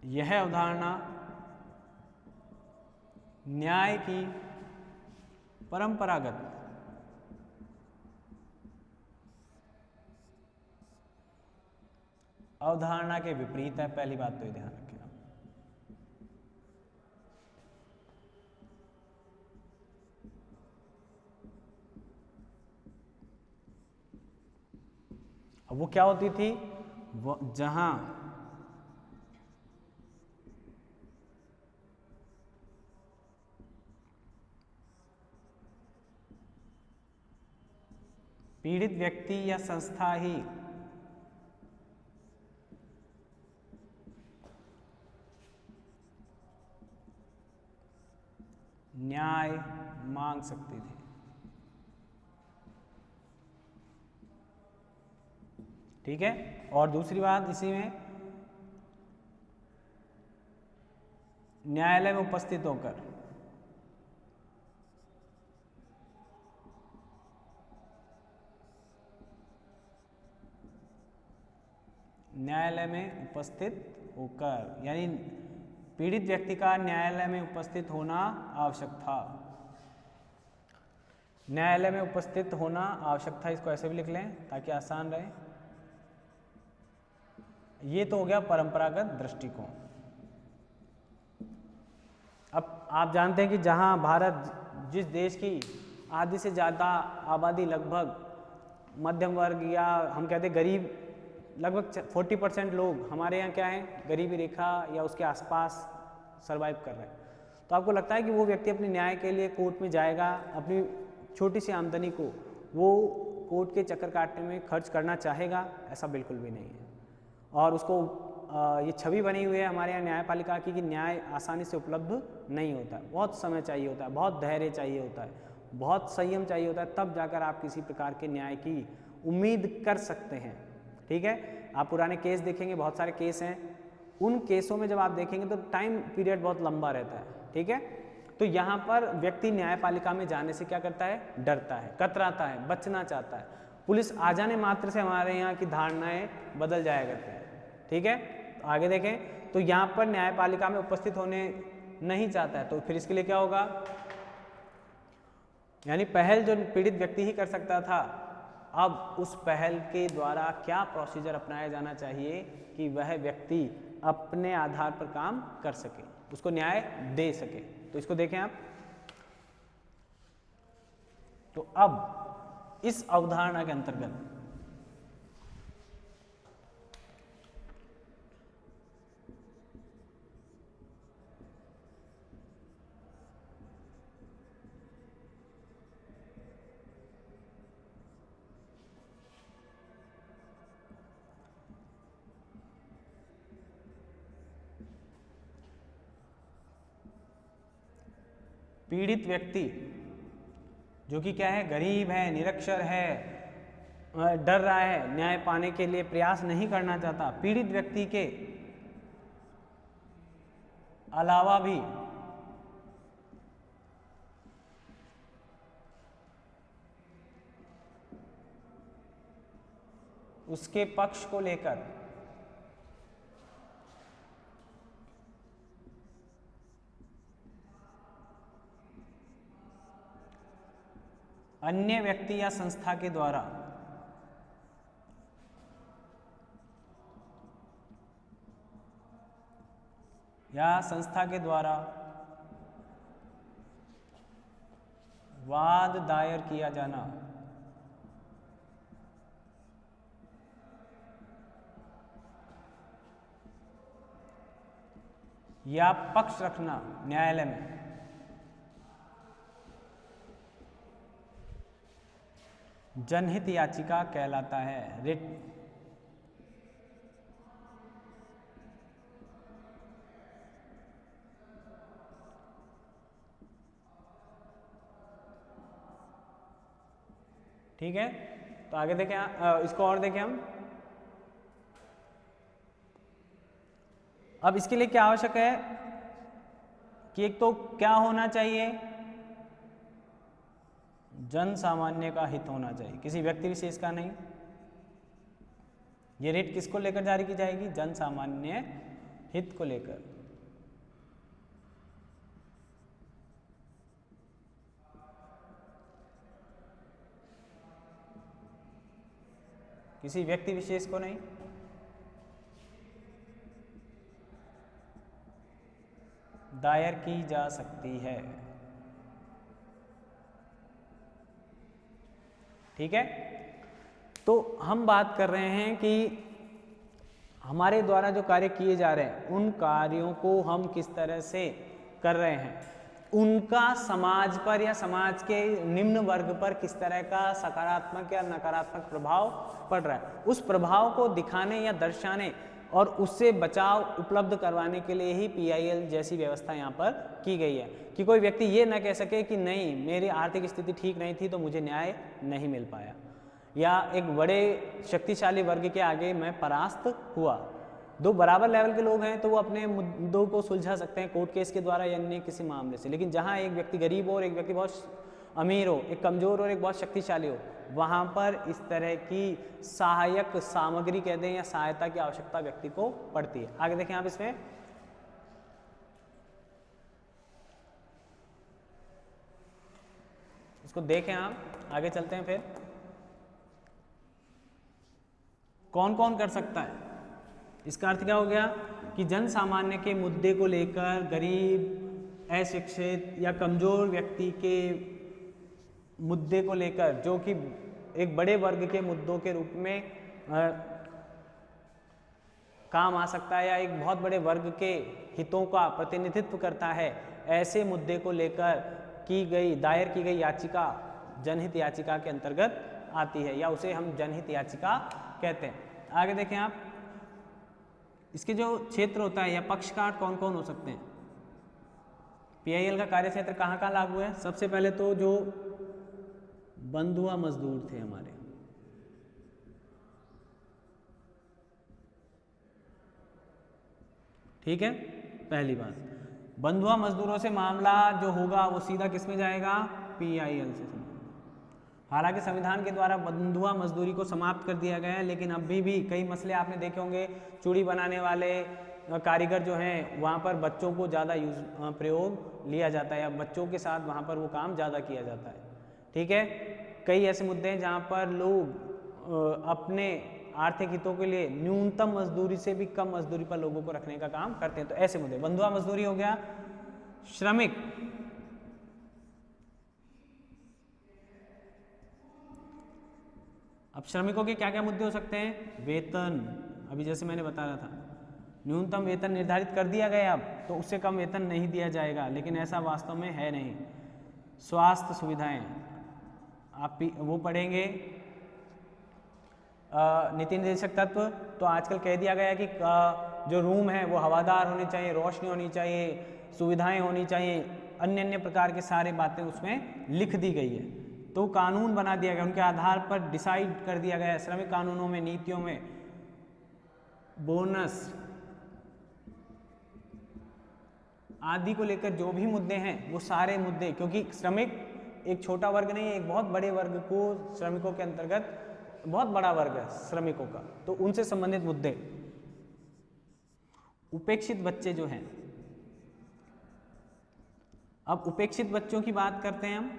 यह अवधारणा न्याय की परंपरागत अवधारणा के विपरीत है, पहली बात तो ये ध्यान रखिएगा। अब वो क्या होती थी? वो जहां पीड़ित व्यक्ति या संस्था ही न्याय मांग सकती थी। ठीक है। और दूसरी बात इसी में, न्यायालय में उपस्थित होकर यानी पीड़ित व्यक्ति का न्यायालय में उपस्थित होना आवश्यक था। न्यायालय में उपस्थित होना आवश्यक था, इसको ऐसे भी लिख लें ताकि आसान रहे। ये तो हो गया परंपरागत दृष्टिकोण। अब आप जानते हैं कि जहां भारत, जिस देश की आधी से ज़्यादा आबादी लगभग मध्यम वर्ग या हम कहते हैं गरीब, लगभग 40% लोग हमारे यहाँ क्या हैं, गरीबी रेखा या उसके आसपास सरवाइव कर रहे हैं। तो आपको लगता है कि वो व्यक्ति अपने न्याय के लिए कोर्ट में जाएगा, अपनी छोटी सी आमदनी को वो कोर्ट के चक्कर काटने में खर्च करना चाहेगा? ऐसा बिल्कुल भी नहीं है। और उसको ये छवि बनी हुई है हमारे यहाँ न्यायपालिका की कि न्याय आसानी से उपलब्ध नहीं होता है, बहुत समय चाहिए होता है, बहुत धैर्य चाहिए होता है, बहुत संयम चाहिए होता है, तब जाकर आप किसी प्रकार के न्याय की उम्मीद कर सकते हैं। ठीक है। आप पुराने केस देखेंगे, बहुत सारे केस हैं, उन केसों में जब आप देखेंगे तो टाइम पीरियड बहुत लंबा रहता है। ठीक है। तो यहाँ पर व्यक्ति न्यायपालिका में जाने से क्या करता है? डरता है, कतराता है, बचना चाहता है। पुलिस आ जाने मात्र से हमारे यहाँ की धारणाएं बदल जाया करती हैं। ठीक है। तो आगे देखें, तो यहाँ पर न्यायपालिका में उपस्थित होने नहीं चाहता है, तो फिर इसके लिए क्या होगा? यानी पहल जो पीड़ित व्यक्ति ही कर सकता था, अब उस पहल के द्वारा क्या प्रोसीजर अपनाया जाना चाहिए कि वह व्यक्ति अपने आधार पर काम कर सके, उसको न्याय दे सके। तो इसको देखें आप। तो अब इस अवधारणा के अंतर्गत पीड़ित व्यक्ति जो कि क्या है, गरीब है, निरक्षर है, डर रहा है, न्याय पाने के लिए प्रयास नहीं करना चाहता, पीड़ित व्यक्ति के अलावा भी उसके पक्ष को लेकर अन्य व्यक्ति या संस्था के द्वारा वाद दायर किया जाना या पक्ष रखना न्यायालय में, जनहित याचिका कहलाता है। रिट। ठीक है, तो आगे देखें, इसको और देखें हम। अब इसके लिए क्या आवश्यक है कि एक तो क्या होना चाहिए, जन सामान्य का हित होना चाहिए, किसी व्यक्ति विशेष का नहीं। ये रिट किसको लेकर जारी की जाएगी, जन सामान्य हित को लेकर। किसी व्यक्ति विशेष को नहीं। दायर की जा सकती है। ठीक है, तो हम बात कर रहे हैं कि हमारे द्वारा जो कार्य किए जा रहे हैं उन कार्यों को हम किस तरह से कर रहे हैं, उनका समाज पर या समाज के निम्न वर्ग पर किस तरह का सकारात्मक या नकारात्मक प्रभाव पड़ रहा है, उस प्रभाव को दिखाने या दर्शाने और उससे बचाव उपलब्ध करवाने के लिए ही PIL जैसी व्यवस्था यहाँ पर की गई है कि कोई व्यक्ति ये न कह सके कि नहीं, मेरी आर्थिक स्थिति ठीक नहीं थी तो मुझे न्याय नहीं मिल पाया, या एक बड़े शक्तिशाली वर्ग के आगे मैं परास्त हुआ। दो बराबर लेवल के लोग हैं तो वो अपने मुद्दों को सुलझा सकते हैं कोर्ट केस के द्वारा या अन्य किसी मामले से, लेकिन जहाँ एक व्यक्ति गरीब हो और एक व्यक्ति बहुत अमीर हो, एक कमज़ोर और एक बहुत शक्तिशाली हो, वहाँ पर इस तरह की सहायक सामग्री कह दें या सहायता की आवश्यकता व्यक्ति को पड़ती है। आगे देखें आप इसमें, इसको देखें आप, आगे चलते हैं। फिर कौन कौन कर सकता है, इसका अर्थ क्या हो गया कि जन सामान्य के मुद्दे को लेकर गरीब, अशिक्षित या कमजोर व्यक्ति के मुद्दे को लेकर, जो कि एक बड़े वर्ग के मुद्दों के रूप में काम आ सकता है या एक बहुत बड़े वर्ग के हितों का प्रतिनिधित्व करता है, ऐसे मुद्दे को लेकर दायर की गई याचिका जनहित याचिका के अंतर्गत आती है या उसे हम जनहित याचिका कहते हैं। आगे देखें आप, इसके जो क्षेत्र होता है या पक्षकार कौन कौन हो सकते हैं। PIL का कार्य क्षेत्र कहाँ कहाँ लागू है। सबसे पहले तो जो बंधुआ मजदूर थे हमारे, ठीक है, पहली बात, बंधुआ मजदूरों से मामला जो होगा वो सीधा किस में जाएगा, PIL से। हालांकि संविधान के द्वारा बंधुआ मजदूरी को समाप्त कर दिया गया है, लेकिन अभी भी कई मसले आपने देखे होंगे, चूड़ी बनाने वाले कारीगर जो हैं वहाँ पर बच्चों को ज़्यादा प्रयोग लिया जाता है या बच्चों के साथ वहाँ पर वो काम ज़्यादा किया जाता है। ठीक है, कई ऐसे मुद्दे हैं जहाँ पर लोग अपने आर्थिक हितों के लिए न्यूनतम मजदूरी से भी कम मजदूरी पर लोगों को रखने का काम करते हैं, तो ऐसे मुद्दे, बंधुआ मजदूरी हो गया। श्रमिक, अब श्रमिकों के क्या क्या मुद्दे हो सकते हैं, वेतन, अभी जैसे मैंने बता रहा था न्यूनतम वेतन निर्धारित कर दिया गया अब, तो उससे कम वेतन नहीं दिया जाएगा, लेकिन ऐसा वास्तव में है नहीं। स्वास्थ्य सुविधाएं आप वो पढ़ेंगे, नीति निर्देशक तत्व, तो आजकल कह दिया गया कि जो रूम है वो हवादार होने चाहिए, रोशनी होनी चाहिए, सुविधाएं होनी चाहिए, अन्य अन्य प्रकार के सारे बातें उसमें लिख दी गई है, तो कानून बना दिया गया, उनके आधार पर डिसाइड कर दिया गया। श्रमिक कानूनों में, नीतियों में बोनस आदि को लेकर जो भी मुद्दे हैं वो सारे मुद्दे, क्योंकि श्रमिक एक छोटा वर्ग नहीं है, एक बहुत बड़े वर्ग को श्रमिकों के अंतर्गत, बहुत बड़ा वर्ग है श्रमिकों का, तो उनसे संबंधित मुद्दे। उपेक्षित बच्चे जो हैं, अब उपेक्षित बच्चों की बात करते हैं हम।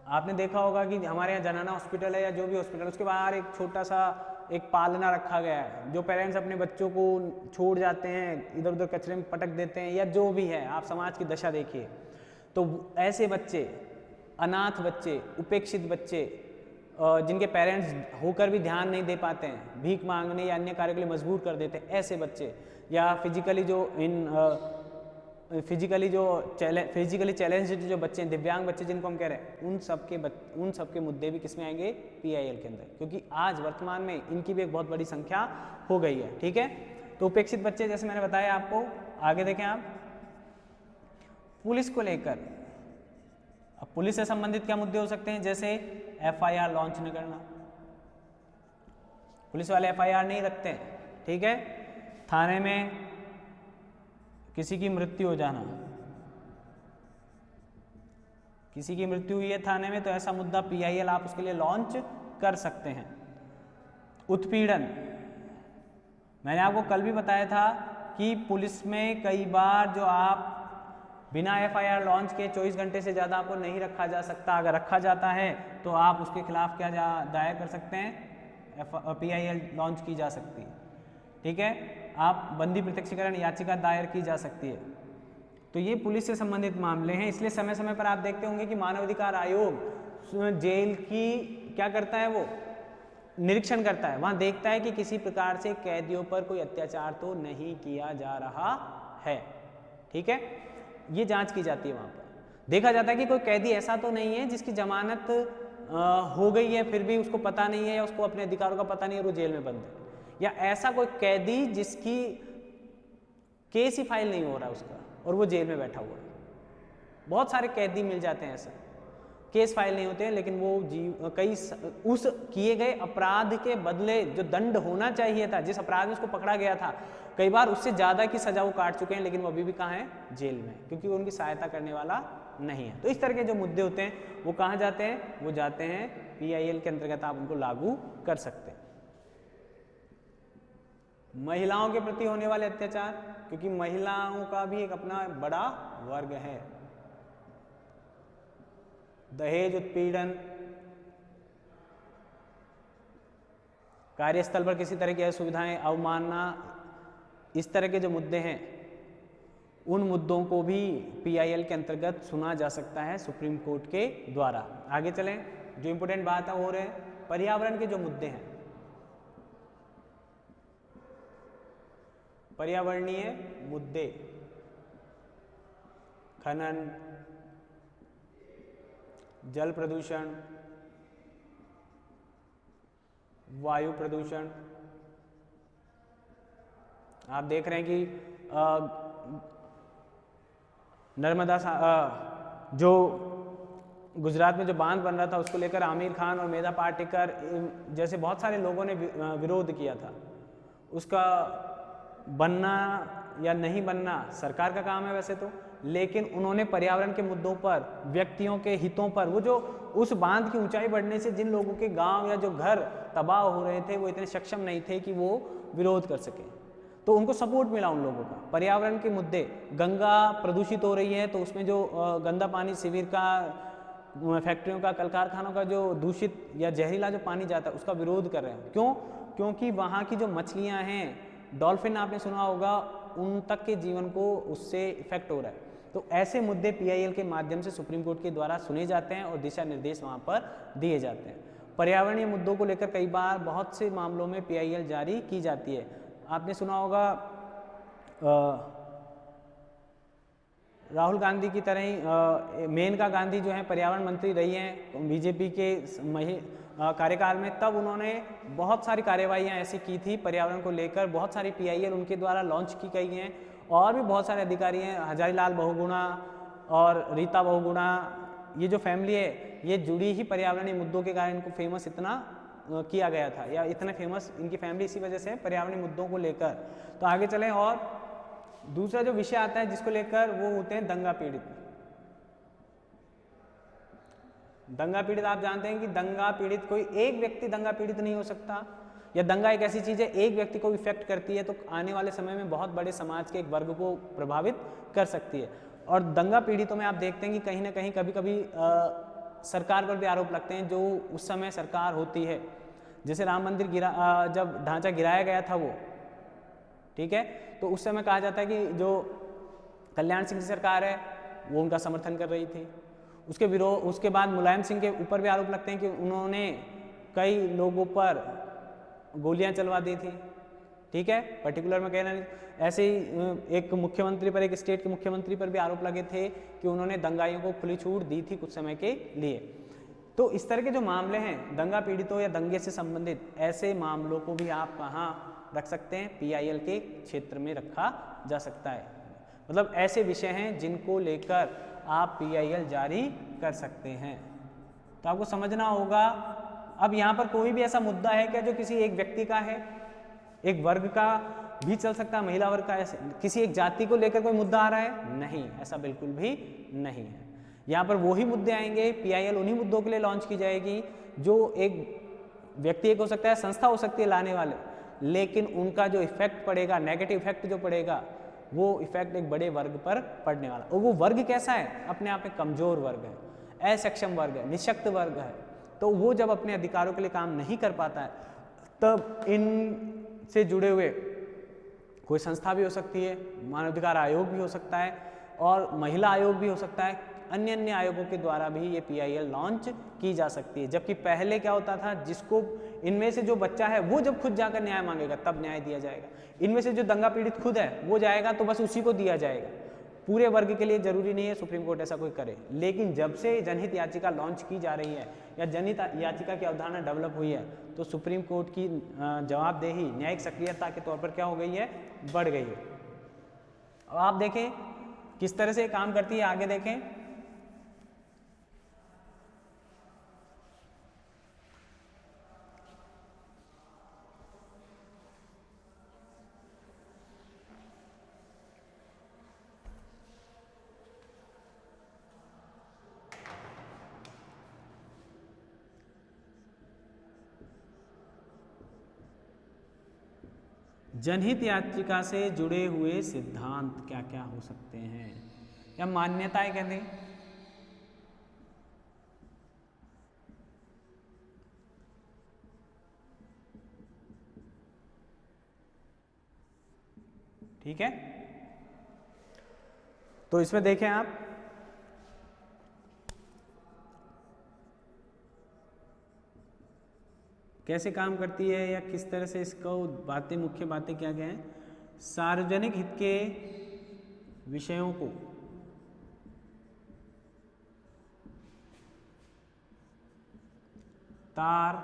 आपने देखा होगा कि हमारे यहाँ जनाना हॉस्पिटल है या जो भी हॉस्पिटल, उसके बाहर एक छोटा सा एक पालना रखा गया है, जो पेरेंट्स अपने बच्चों को छोड़ जाते हैं, इधर उधर कचरे में पटक देते हैं या जो भी है, आप समाज की दशा देखिए, तो ऐसे बच्चे, अनाथ बच्चे, उपेक्षित बच्चे, जिनके पेरेंट्स होकर भी ध्यान नहीं दे पाते हैं, भीख मांगने या अन्य कार्य के लिए मजबूर कर देते हैं, ऐसे बच्चे या फिजिकली चैलेंज जो बच्चे हैं, दिव्यांग बच्चे जिनको हम कह रहे हैं, उन सब के मुद्दे भी किसमें आएंगे, PIL के अंदर, क्योंकि आज वर्तमान में इनकी भी एक बहुत बड़ी संख्या हो गई है। ठीक है, तो उपेक्षित बच्चे जैसे मैंने बताया आपको। आगे देखें आप, पुलिस को लेकर, अब पुलिस से संबंधित क्या मुद्दे हो सकते हैं, जैसे FIR लॉन्च नहीं करना, पुलिस वाले FIR नहीं रखते हैं। ठीक है, थाने में किसी की मृत्यु हो जाना, किसी की मृत्यु हुई है थाने में, तो ऐसा मुद्दा PIL आप उसके लिए लॉन्च कर सकते हैं। उत्पीड़न, मैंने आपको कल भी बताया था कि पुलिस में कई बार जो आप बिना FIR लॉन्च के 24 घंटे से ज़्यादा आपको नहीं रखा जा सकता, अगर रखा जाता है तो आप उसके खिलाफ क्या दायर कर सकते हैं, PIL लॉन्च की जा सकती है। ठीक है, आप बंदी प्रत्यक्षीकरण याचिका दायर की जा सकती है। तो ये पुलिस से संबंधित मामले हैं, इसलिए समय समय पर आप देखते होंगे कि मानवाधिकार आयोग जेल की क्या करता है, वो निरीक्षण करता है, वहाँ देखता है कि किसी प्रकार से कैदियों पर कोई अत्याचार तो नहीं किया जा रहा है। ठीक है, ये जांच की जाती है, वहाँ पर देखा जाता है कि कोई कैदी ऐसा तो नहीं है जिसकी जमानत हो गई है फिर भी उसको पता नहीं है या उसको अपने अधिकारों का पता नहीं है और वो जेल में बंद है, या ऐसा कोई कैदी जिसकी केस ही फाइल नहीं हो रहा उसका और वो जेल में बैठा हुआ है। बहुत सारे कैदी मिल जाते हैं ऐसा, केस फाइल नहीं होते हैं लेकिन वो कई उस किए गए अपराध के बदले जो दंड होना चाहिए था, जिस अपराध में उसको पकड़ा गया था, कई बार उससे ज़्यादा की सजा वो काट चुके हैं, लेकिन वो अभी भी कहाँ हैं, जेल में, क्योंकि उनकी सहायता करने वाला नहीं है। तो इस तरह के जो मुद्दे होते हैं वो कहाँ जाते हैं, वो जाते हैं PIL के अंतर्गत, आप उनको लागू कर सकते हैं। महिलाओं के प्रति होने वाले अत्याचार, क्योंकि महिलाओं का भी एक अपना बड़ा वर्ग है, दहेज उत्पीड़न, कार्यस्थल पर किसी तरह की असुविधाएं, अवमानना, इस तरह के जो मुद्दे हैं उन मुद्दों को भी PIL के अंतर्गत सुना जा सकता है सुप्रीम कोर्ट के द्वारा। आगे चलें, जो इंपॉर्टेंट बात है वो रहे पर्यावरण के जो मुद्दे हैं, पर्यावरणीय मुद्दे, खनन, जल प्रदूषण, वायु प्रदूषण। आप देख रहे हैं कि नर्मदा जो गुजरात में जो बांध बन रहा था उसको लेकर आमिर खान और मेधा पाटेकर जैसे बहुत सारे लोगों ने विरोध किया था। उसका बनना या नहीं बनना सरकार का काम है वैसे तो, लेकिन उन्होंने पर्यावरण के मुद्दों पर, व्यक्तियों के हितों पर, वो जो उस बांध की ऊंचाई बढ़ने से जिन लोगों के गांव या जो घर तबाह हो रहे थे वो इतने सक्षम नहीं थे कि वो विरोध कर सके, तो उनको सपोर्ट मिला उन लोगों का। पर्यावरण के मुद्दे, गंगा प्रदूषित हो रही है तो उसमें जो गंदा पानी शिविर का, फैक्ट्रियों का, कल कारखानों का जो दूषित या जहरीला जो पानी जाता है उसका विरोध कर रहे हैं। क्यों? क्योंकि वहाँ की जो मछलियाँ हैं, डॉल्फिन आपने सुना होगा, उन तक के जीवन को उससे इफेक्ट हो रहा है। तो ऐसे मुद्दे PIL के माध्यम से सुप्रीम कोर्ट के द्वारा सुने जाते हैं और दिशा निर्देश वहाँ पर दिए जाते हैं। पर्यावरणीय मुद्दों को लेकर कई बार बहुत से मामलों में PIL जारी की जाती है। आपने सुना होगा राहुल गांधी की तरह ही मेनका गांधी जो है पर्यावरण मंत्री रही हैं BJP के कार्यकाल में, तब उन्होंने बहुत सारी कार्यवाहियाँ ऐसी की थी पर्यावरण को लेकर, बहुत सारी PIL उनके द्वारा लॉन्च की गई हैं। और भी बहुत सारे अधिकारी हैं, हजारीलाल बहुगुणा और रीता बहुगुणा, ये जो फैमिली है ये जुड़ी ही पर्यावरणीय मुद्दों के कारण इनको फेमस इतना किया गया था, या इतना फेमस इनकी फैमिली इसी वजह से पर्यावरणीय मुद्दों को लेकर। तो आगे चलें, और दूसरा जो विषय आता है जिसको लेकर वो होते हैं दंगा पीड़ित। दंगा पीड़ित, आप जानते हैं कि दंगा पीड़ित कोई एक व्यक्ति दंगा पीड़ित नहीं हो सकता, या दंगा एक ऐसी चीज़ है एक व्यक्ति को इफेक्ट करती है तो आने वाले समय में बहुत बड़े समाज के एक वर्ग को प्रभावित कर सकती है। और दंगा पीड़ितों में आप देखते हैं कि कहीं ना कहीं कभी कभी सरकार पर भी आरोप लगते हैं, जो उस समय सरकार होती है, जैसे राम मंदिर जब ढांचा गिराया गया था वो, ठीक है, तो उस समय कहा जाता है कि जो कल्याण सिंह की सरकार है वो उनका समर्थन कर रही थी। उसके बाद मुलायम सिंह के ऊपर भी आरोप लगते हैं कि उन्होंने कई लोगों पर गोलियां चलवा दी थी, ठीक है, पर्टिकुलर में कहना नहीं। ऐसे ही एक मुख्यमंत्री पर, एक स्टेट के मुख्यमंत्री पर भी आरोप लगे थे कि उन्होंने दंगाइयों को खुली छूट दी थी कुछ समय के लिए। तो इस तरह के जो मामले हैं दंगा पीड़ितों या दंगे से संबंधित, ऐसे मामलों को भी आप कहाँ रख सकते हैं, PIL के क्षेत्र में रखा जा सकता है। मतलब ऐसे विषय हैं जिनको लेकर आप PIL जारी कर सकते हैं। तो आपको समझना होगा। अब यहाँ पर कोई भी ऐसा मुद्दा है क्या जो किसी एक व्यक्ति का है, एक वर्ग का भी चल सकता है, महिला वर्ग का, ऐसे किसी एक जाति को लेकर कोई मुद्दा आ रहा है? नहीं, ऐसा बिल्कुल भी नहीं है। यहाँ पर वही मुद्दे आएंगे, PIL उन्हीं मुद्दों के लिए लॉन्च की जाएगी जो एक व्यक्ति, एक हो सकता है, संस्था हो सकती है लाने वाले, लेकिन उनका जो इफेक्ट पड़ेगा, नेगेटिव इफेक्ट जो पड़ेगा, वो इफेक्ट एक बड़े वर्ग पर पड़ने वाला। और वो वर्ग कैसा है? अपने आप में कमजोर वर्ग है, असक्षम वर्ग है, निःशक्त वर्ग है। तो वो जब अपने अधिकारों के लिए काम नहीं कर पाता है, तब इन से जुड़े हुए कोई संस्था भी हो सकती है, मानवाधिकार आयोग भी हो सकता है, और महिला आयोग भी हो सकता है, अन्य अन्य आयोगों के द्वारा भी ये PIL लॉन्च की जा सकती है। जबकि पहले क्या होता था, जिसको इनमें से जो बच्चा है वो जब खुद जाकर न्याय मांगेगा तब न्याय दिया जाएगा। इनमें से जो दंगा पीड़ित खुद है वो जाएगा तो बस उसी को दिया जाएगा, पूरे वर्ग के लिए जरूरी नहीं है सुप्रीम कोर्ट ऐसा कोई करे। लेकिन जब से जनहित याचिका लॉन्च की जा रही है या जनहित याचिका की अवधारणा डेवलप हुई है, तो सुप्रीम कोर्ट की जवाबदेही न्यायिक सक्रियता के तौर पर क्या हो गई है, बढ़ गई है। अब आप देखें किस तरह से काम करती है, आगे देखें। जनहित याचिका से जुड़े हुए सिद्धांत क्या क्या हो सकते हैं या मान्यताएं कह दें। ठीक है, तो इसमें देखें आप, कैसे काम करती है या किस तरह से इसको बातें, मुख्य बातें क्या क्या हैं। सार्वजनिक हित के विषयों को तार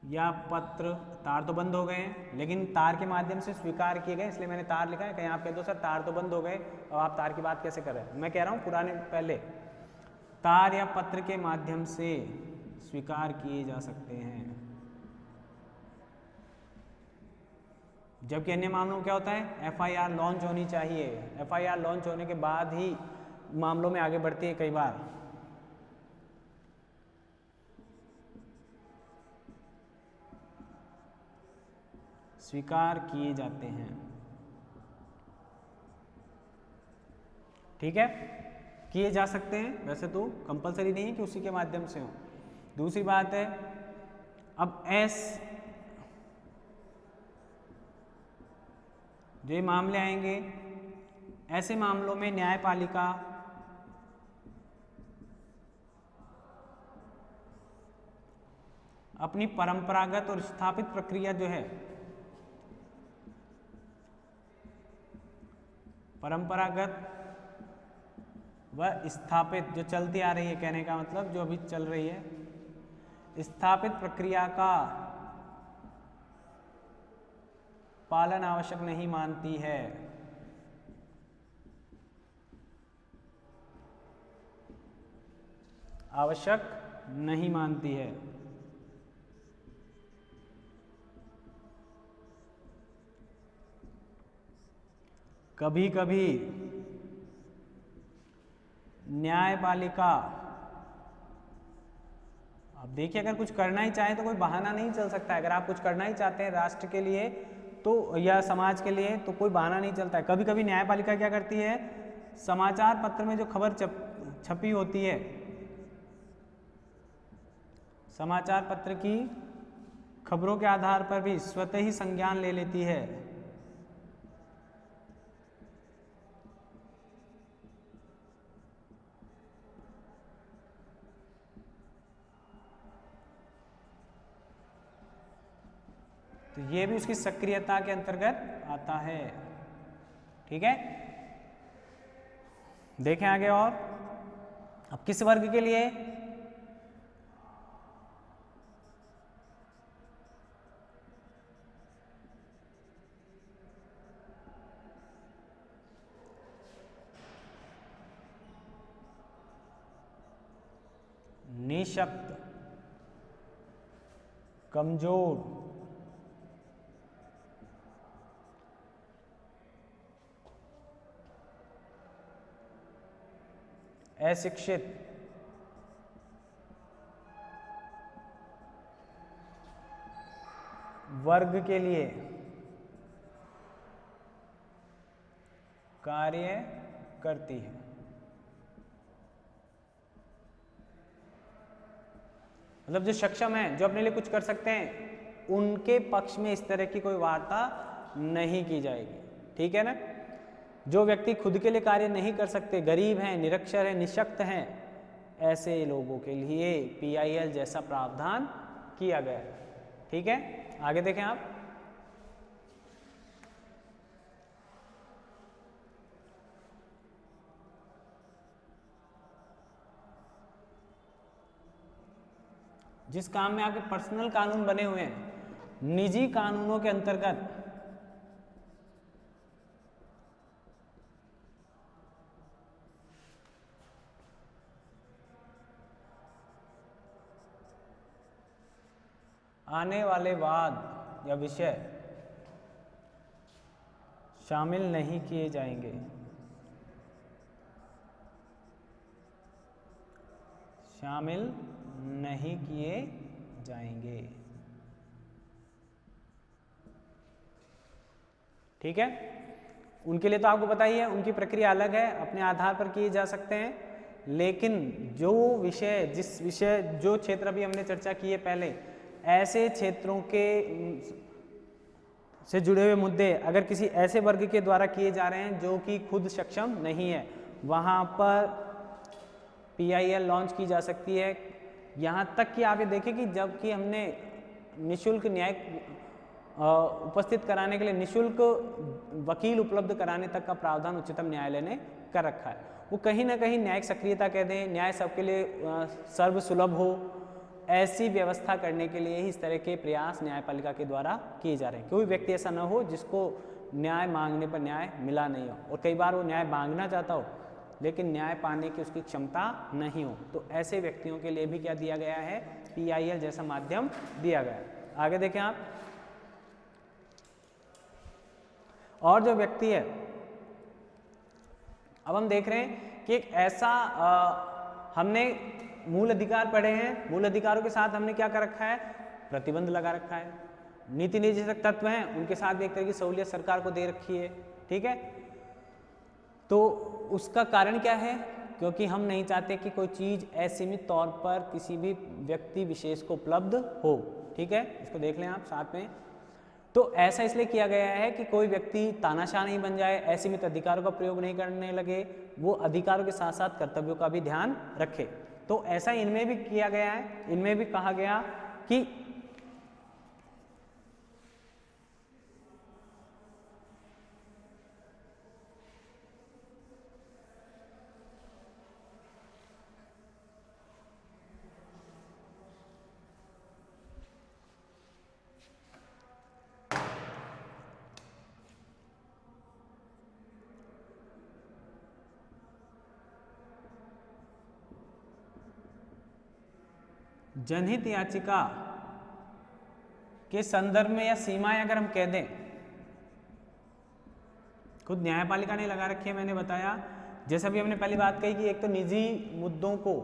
या पत्र, तार तो बंद हो गए हैं लेकिन तार के माध्यम से स्वीकार किए गए, इसलिए मैंने तार लिखा है। कहीं आप कह दो सर तार तो बंद हो गए और आप तार की बात कैसे कर रहे हैं, मैं कह रहा हूं पुराने, पहले तार या पत्र के माध्यम से स्वीकार किए जा सकते हैं। जबकि अन्य मामलों में क्या होता है, FIR लॉन्च होनी चाहिए, FIR लॉन्च होने के बाद ही मामलों में आगे बढ़ती है। कई बार स्वीकार किए जाते हैं। ठीक है, किए जा सकते हैं, वैसे तो कंपलसरी नहीं है कि उसी के माध्यम से हो। दूसरी बात है, अब जो ये मामले आएंगे, ऐसे मामलों में न्यायपालिका अपनी परंपरागत और स्थापित प्रक्रिया जो है, परंपरागत व स्थापित जो चलती आ रही है, कहने का मतलब जो अभी चल रही है, स्थापित प्रक्रिया का पालन आवश्यक नहीं मानती है। आवश्यक नहीं मानती है। कभी कभी न्यायपालिका, अब देखिए, अगर कुछ करना ही चाहे तो कोई बहाना नहीं चल सकता है। अगर आप कुछ करना ही चाहते हैं राष्ट्र के लिए तो या समाज के लिए, तो कोई बहाना नहीं चलता है। कभी कभी न्यायपालिका क्या करती है, समाचार पत्र में जो खबर छपी होती है, समाचार पत्र की खबरों के आधार पर भी स्वतः ही संज्ञान ले लेती है। तो तो ये भी उसकी सक्रियता के अंतर्गत आता है। ठीक है, देखें आगे। और अब किस वर्ग के लिए? निशक्त, कमजोर, अशिक्षित, वर्ग के लिए कार्य करती है। मतलब जो सक्षम है, जो अपने लिए कुछ कर सकते हैं, उनके पक्ष में इस तरह की कोई वार्ता नहीं की जाएगी। ठीक है ना। जो व्यक्ति खुद के लिए कार्य नहीं कर सकते, गरीब हैं, निरक्षर हैं, निशक्त हैं, ऐसे लोगों के लिए PIL जैसा प्रावधान किया गया है। ठीक है, आगे देखें आप। जिस काम में आपके पर्सनल कानून बने हुए हैं, निजी कानूनों के अंतर्गत आने वाले वाद या विषय शामिल नहीं किए जाएंगे। शामिल नहीं किए जाएंगे। ठीक है, उनके लिए तो आपको पता ही है, उनकी प्रक्रिया अलग है, अपने आधार पर किए जा सकते हैं। लेकिन जो विषय, जिस विषय, जो क्षेत्र अभी हमने चर्चा की है पहले, ऐसे क्षेत्रों के से जुड़े हुए मुद्दे अगर किसी ऐसे वर्ग के द्वारा किए जा रहे हैं जो कि खुद सक्षम नहीं है, वहाँ पर PIL लॉन्च की जा सकती है। यहाँ तक कि आप ये देखें कि जबकि हमने निशुल्क न्याय उपस्थित कराने के लिए निशुल्क वकील उपलब्ध कराने तक का प्रावधान उच्चतम न्यायालय ने कर रखा है। वो कहीं ना कहीं न्यायिक सक्रियता कह दें, न्याय सबके लिए सर्वसुलभ हो, ऐसी व्यवस्था करने के लिए ही इस तरह के प्रयास न्यायपालिका के द्वारा किए जा रहे हैं। कोई व्यक्ति ऐसा ना हो जिसको न्याय मांगने पर न्याय मिला नहीं हो, और कई बार वो न्याय मांगना चाहता हो लेकिन न्याय पाने की उसकी क्षमता नहीं हो, तो ऐसे व्यक्तियों के लिए भी क्या दिया गया है? PIL जैसा माध्यम दिया गया है। आगे देखें आप। और जो व्यक्ति है, अब हम देख रहे हैं कि एक ऐसा हमने मूल अधिकार पढ़े हैं, मूल अधिकारों के साथ हमने क्या कर रखा है? प्रतिबंध लगा रखा है। नीति निर्देशक तत्व हैं, उनके साथ भी एक तरह की सहूलियत सरकार को दे रखी है। ठीक है, तो उसका कारण क्या है? क्योंकि हम नहीं चाहते कि कोई चीज़ असीमित तौर पर किसी भी व्यक्ति विशेष को उपलब्ध हो। ठीक है, इसको देख लें आप साथ में। तो ऐसा इसलिए किया गया है कि कोई व्यक्ति तानाशाह नहीं बन जाए, असीमित अधिकारों का प्रयोग नहीं करने लगे, वो अधिकारों के साथ साथ कर्तव्यों का भी ध्यान रखे। तो ऐसा इनमें भी किया गया है। इनमें भी कहा गया कि जनहित याचिका के संदर्भ में या सीमाएं अगर हम कह दें, खुद न्यायपालिका ने लगा रखी है। मैंने बताया, जैसा भी हमने पहली बात कही कि एक तो निजी मुद्दों को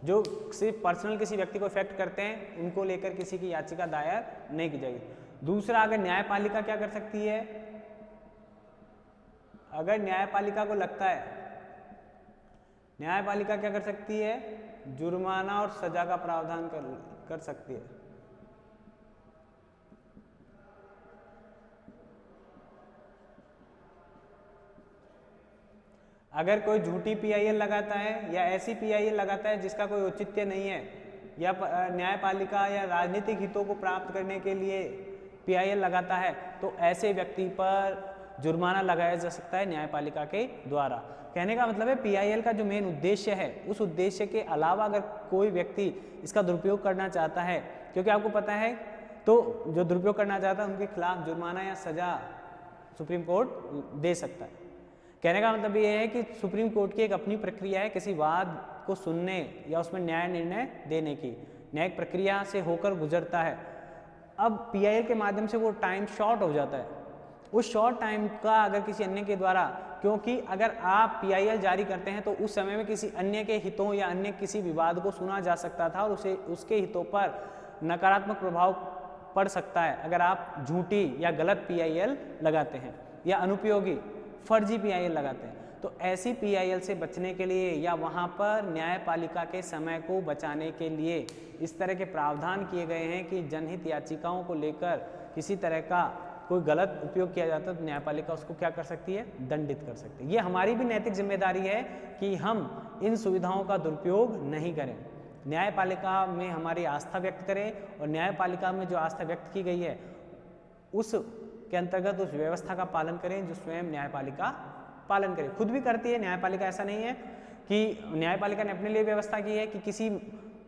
जो सिर्फ पर्सनल किसी व्यक्ति को इफेक्ट करते हैं, उनको लेकर किसी की याचिका दायर नहीं की जाएगी। दूसरा, अगर न्यायपालिका क्या कर सकती है? अगर न्यायपालिका को लगता है, न्यायपालिका क्या कर सकती है? जुर्माना और सजा का प्रावधान कर सकती है। अगर कोई झूठी PIL लगाता है या ऐसी PIL लगाता है जिसका कोई औचित्य नहीं है, या न्यायपालिका या राजनीतिक हितों को प्राप्त करने के लिए PIL लगाता है तो ऐसे व्यक्ति पर जुर्माना लगाया जा सकता है न्यायपालिका के द्वारा। कहने का मतलब है PIL का जो मेन उद्देश्य है, उस उद्देश्य के अलावा अगर कोई व्यक्ति इसका दुरुपयोग करना चाहता है, क्योंकि आपको पता है तो जो दुरुपयोग करना चाहता है उनके खिलाफ जुर्माना या सजा सुप्रीम कोर्ट दे सकता है। कहने का मतलब ये है कि सुप्रीम कोर्ट की एक अपनी प्रक्रिया है किसी वाद को सुनने या उसमें न्याय निर्णय देने की, न्यायिक प्रक्रिया से होकर गुजरता है। अब PIL के माध्यम से वो टाइम शॉर्ट हो जाता है, उस शॉर्ट टाइम का अगर किसी अन्य के द्वारा, क्योंकि अगर आप PIL जारी करते हैं तो उस समय में किसी अन्य के हितों या अन्य किसी विवाद को सुना जा सकता था और उसके हितों पर नकारात्मक प्रभाव पड़ सकता है अगर आप झूठी या गलत PIL लगाते हैं या अनुपयोगी फर्जी PIL लगाते हैं। तो ऐसी PIL से बचने के लिए या वहाँ पर न्यायपालिका के समय को बचाने के लिए इस तरह के प्रावधान किए गए हैं कि जनहित याचिकाओं को लेकर किसी तरह का कोई गलत उपयोग किया जाता है तो न्यायपालिका उसको क्या कर सकती है, दंडित कर सकती है। ये हमारी भी नैतिक जिम्मेदारी है कि हम इन सुविधाओं का दुरुपयोग नहीं करें, न्यायपालिका में हमारी आस्था व्यक्त करें और न्यायपालिका में जो आस्था व्यक्त की गई है उस के अंतर्गत उस व्यवस्था का पालन करें जो स्वयं न्यायपालिका पालन करे। खुद भी करती है न्यायपालिका, ऐसा नहीं है कि न्यायपालिका ने अपने लिए व्यवस्था की है कि किसी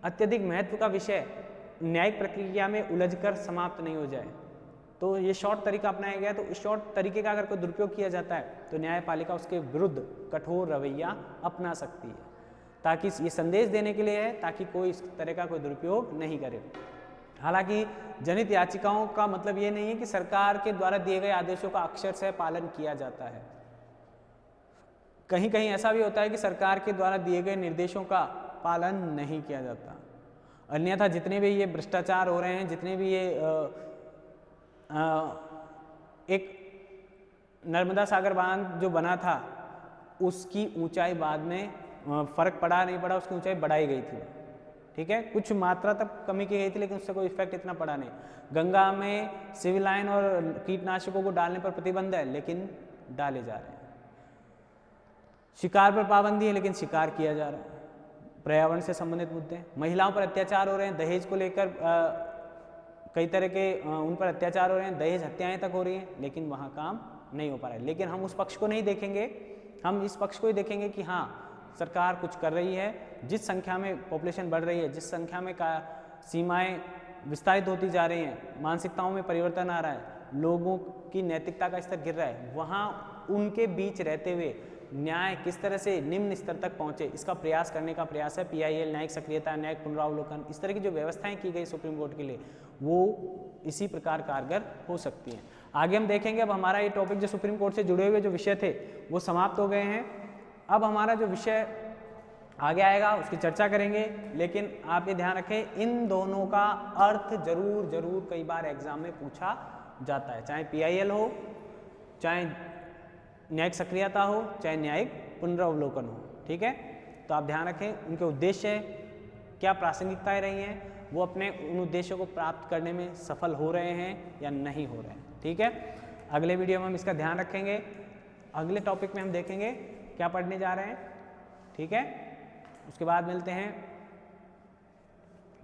अत्यधिक महत्व का विषय न्यायिक प्रक्रिया में उलझकर समाप्त नहीं हो जाए। तो ये शॉर्ट तरीका अपनाया गया, तो इस शॉर्ट तरीके का अगर कोई दुरुपयोग किया जाता है तो न्यायपालिका उसके विरुद्ध कठोर रवैया अपना सकती है, ताकि ये संदेश देने के लिए है ताकि कोई इस तरह का कोई दुरुपयोग नहीं करे। हालांकि जनहित याचिकाओं का मतलब ये नहीं है कि सरकार के द्वारा दिए गए आदेशों का अक्षरशः पालन किया जाता है। कहीं कहीं ऐसा भी होता है कि सरकार के द्वारा दिए गए निर्देशों का पालन नहीं किया जाता। अन्यथा जितने भी ये भ्रष्टाचार हो रहे हैं, जितने भी ये एक नर्मदा सागर बांध जो बना था उसकी ऊंचाई बाद में फर्क पड़ा नहीं पड़ा, उसकी ऊंचाई बढ़ाई गई थी, ठीक है, कुछ मात्रा तक कमी की गई थी लेकिन उससे कोई इफेक्ट इतना पड़ा नहीं। गंगा में सिविल लाइन और कीटनाशकों को डालने पर प्रतिबंध है लेकिन डाले जा रहे हैं। शिकार पर पाबंदी है लेकिन शिकार किया जा रहा है। पर्यावरण से संबंधित मुद्दे, महिलाओं पर अत्याचार हो रहे हैं, दहेज को लेकर कई तरह के उन पर अत्याचार हो रहे हैं, दहेज हत्याएं तक हो रही हैं लेकिन वहाँ काम नहीं हो पा रहा है। लेकिन हम उस पक्ष को नहीं देखेंगे, हम इस पक्ष को ही देखेंगे कि हाँ सरकार कुछ कर रही है। जिस संख्या में पॉपुलेशन बढ़ रही है, जिस संख्या में सीमाएं विस्तारित होती जा रही हैं, मानसिकताओं में परिवर्तन आ रहा है, लोगों की नैतिकता का स्तर गिर रहा है, वहाँ उनके बीच रहते हुए न्याय किस तरह से निम्न स्तर तक पहुँचे इसका प्रयास करने का प्रयास है। PIL, न्यायिक सक्रियता, न्यायिक पुनरावलोकन, इस तरह की जो व्यवस्थाएं की गई सुप्रीम कोर्ट के लिए वो इसी प्रकार कारगर हो सकती हैं। आगे हम देखेंगे। अब हमारा ये टॉपिक जो सुप्रीम कोर्ट से जुड़े हुए जो विषय थे वो समाप्त हो गए हैं। अब हमारा जो विषय आगे आएगा उसकी चर्चा करेंगे, लेकिन आप ये ध्यान रखें इन दोनों का अर्थ जरूर कई बार एग्जाम में पूछा जाता है, चाहे PIL हो, चाहे न्यायिक सक्रियता हो, चाहे न्यायिक पुनरावलोकन हो, ठीक है। तो आप ध्यान रखें उनके उद्देश्य क्या प्रासंगिकताएं रही हैं, वो अपने उन उद्देश्यों को प्राप्त करने में सफल हो रहे हैं या नहीं हो रहे हैं, ठीक है। अगले वीडियो में हम इसका ध्यान रखेंगे। अगले टॉपिक में हम देखेंगे क्या पढ़ने जा रहे हैं, ठीक है। उसके बाद मिलते हैं,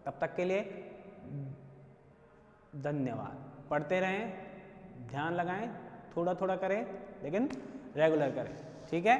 तब तक के लिए धन्यवाद। पढ़ते रहें, ध्यान लगाएं, थोड़ा थोड़ा करें लेकिन रेगुलर करें, ठीक है।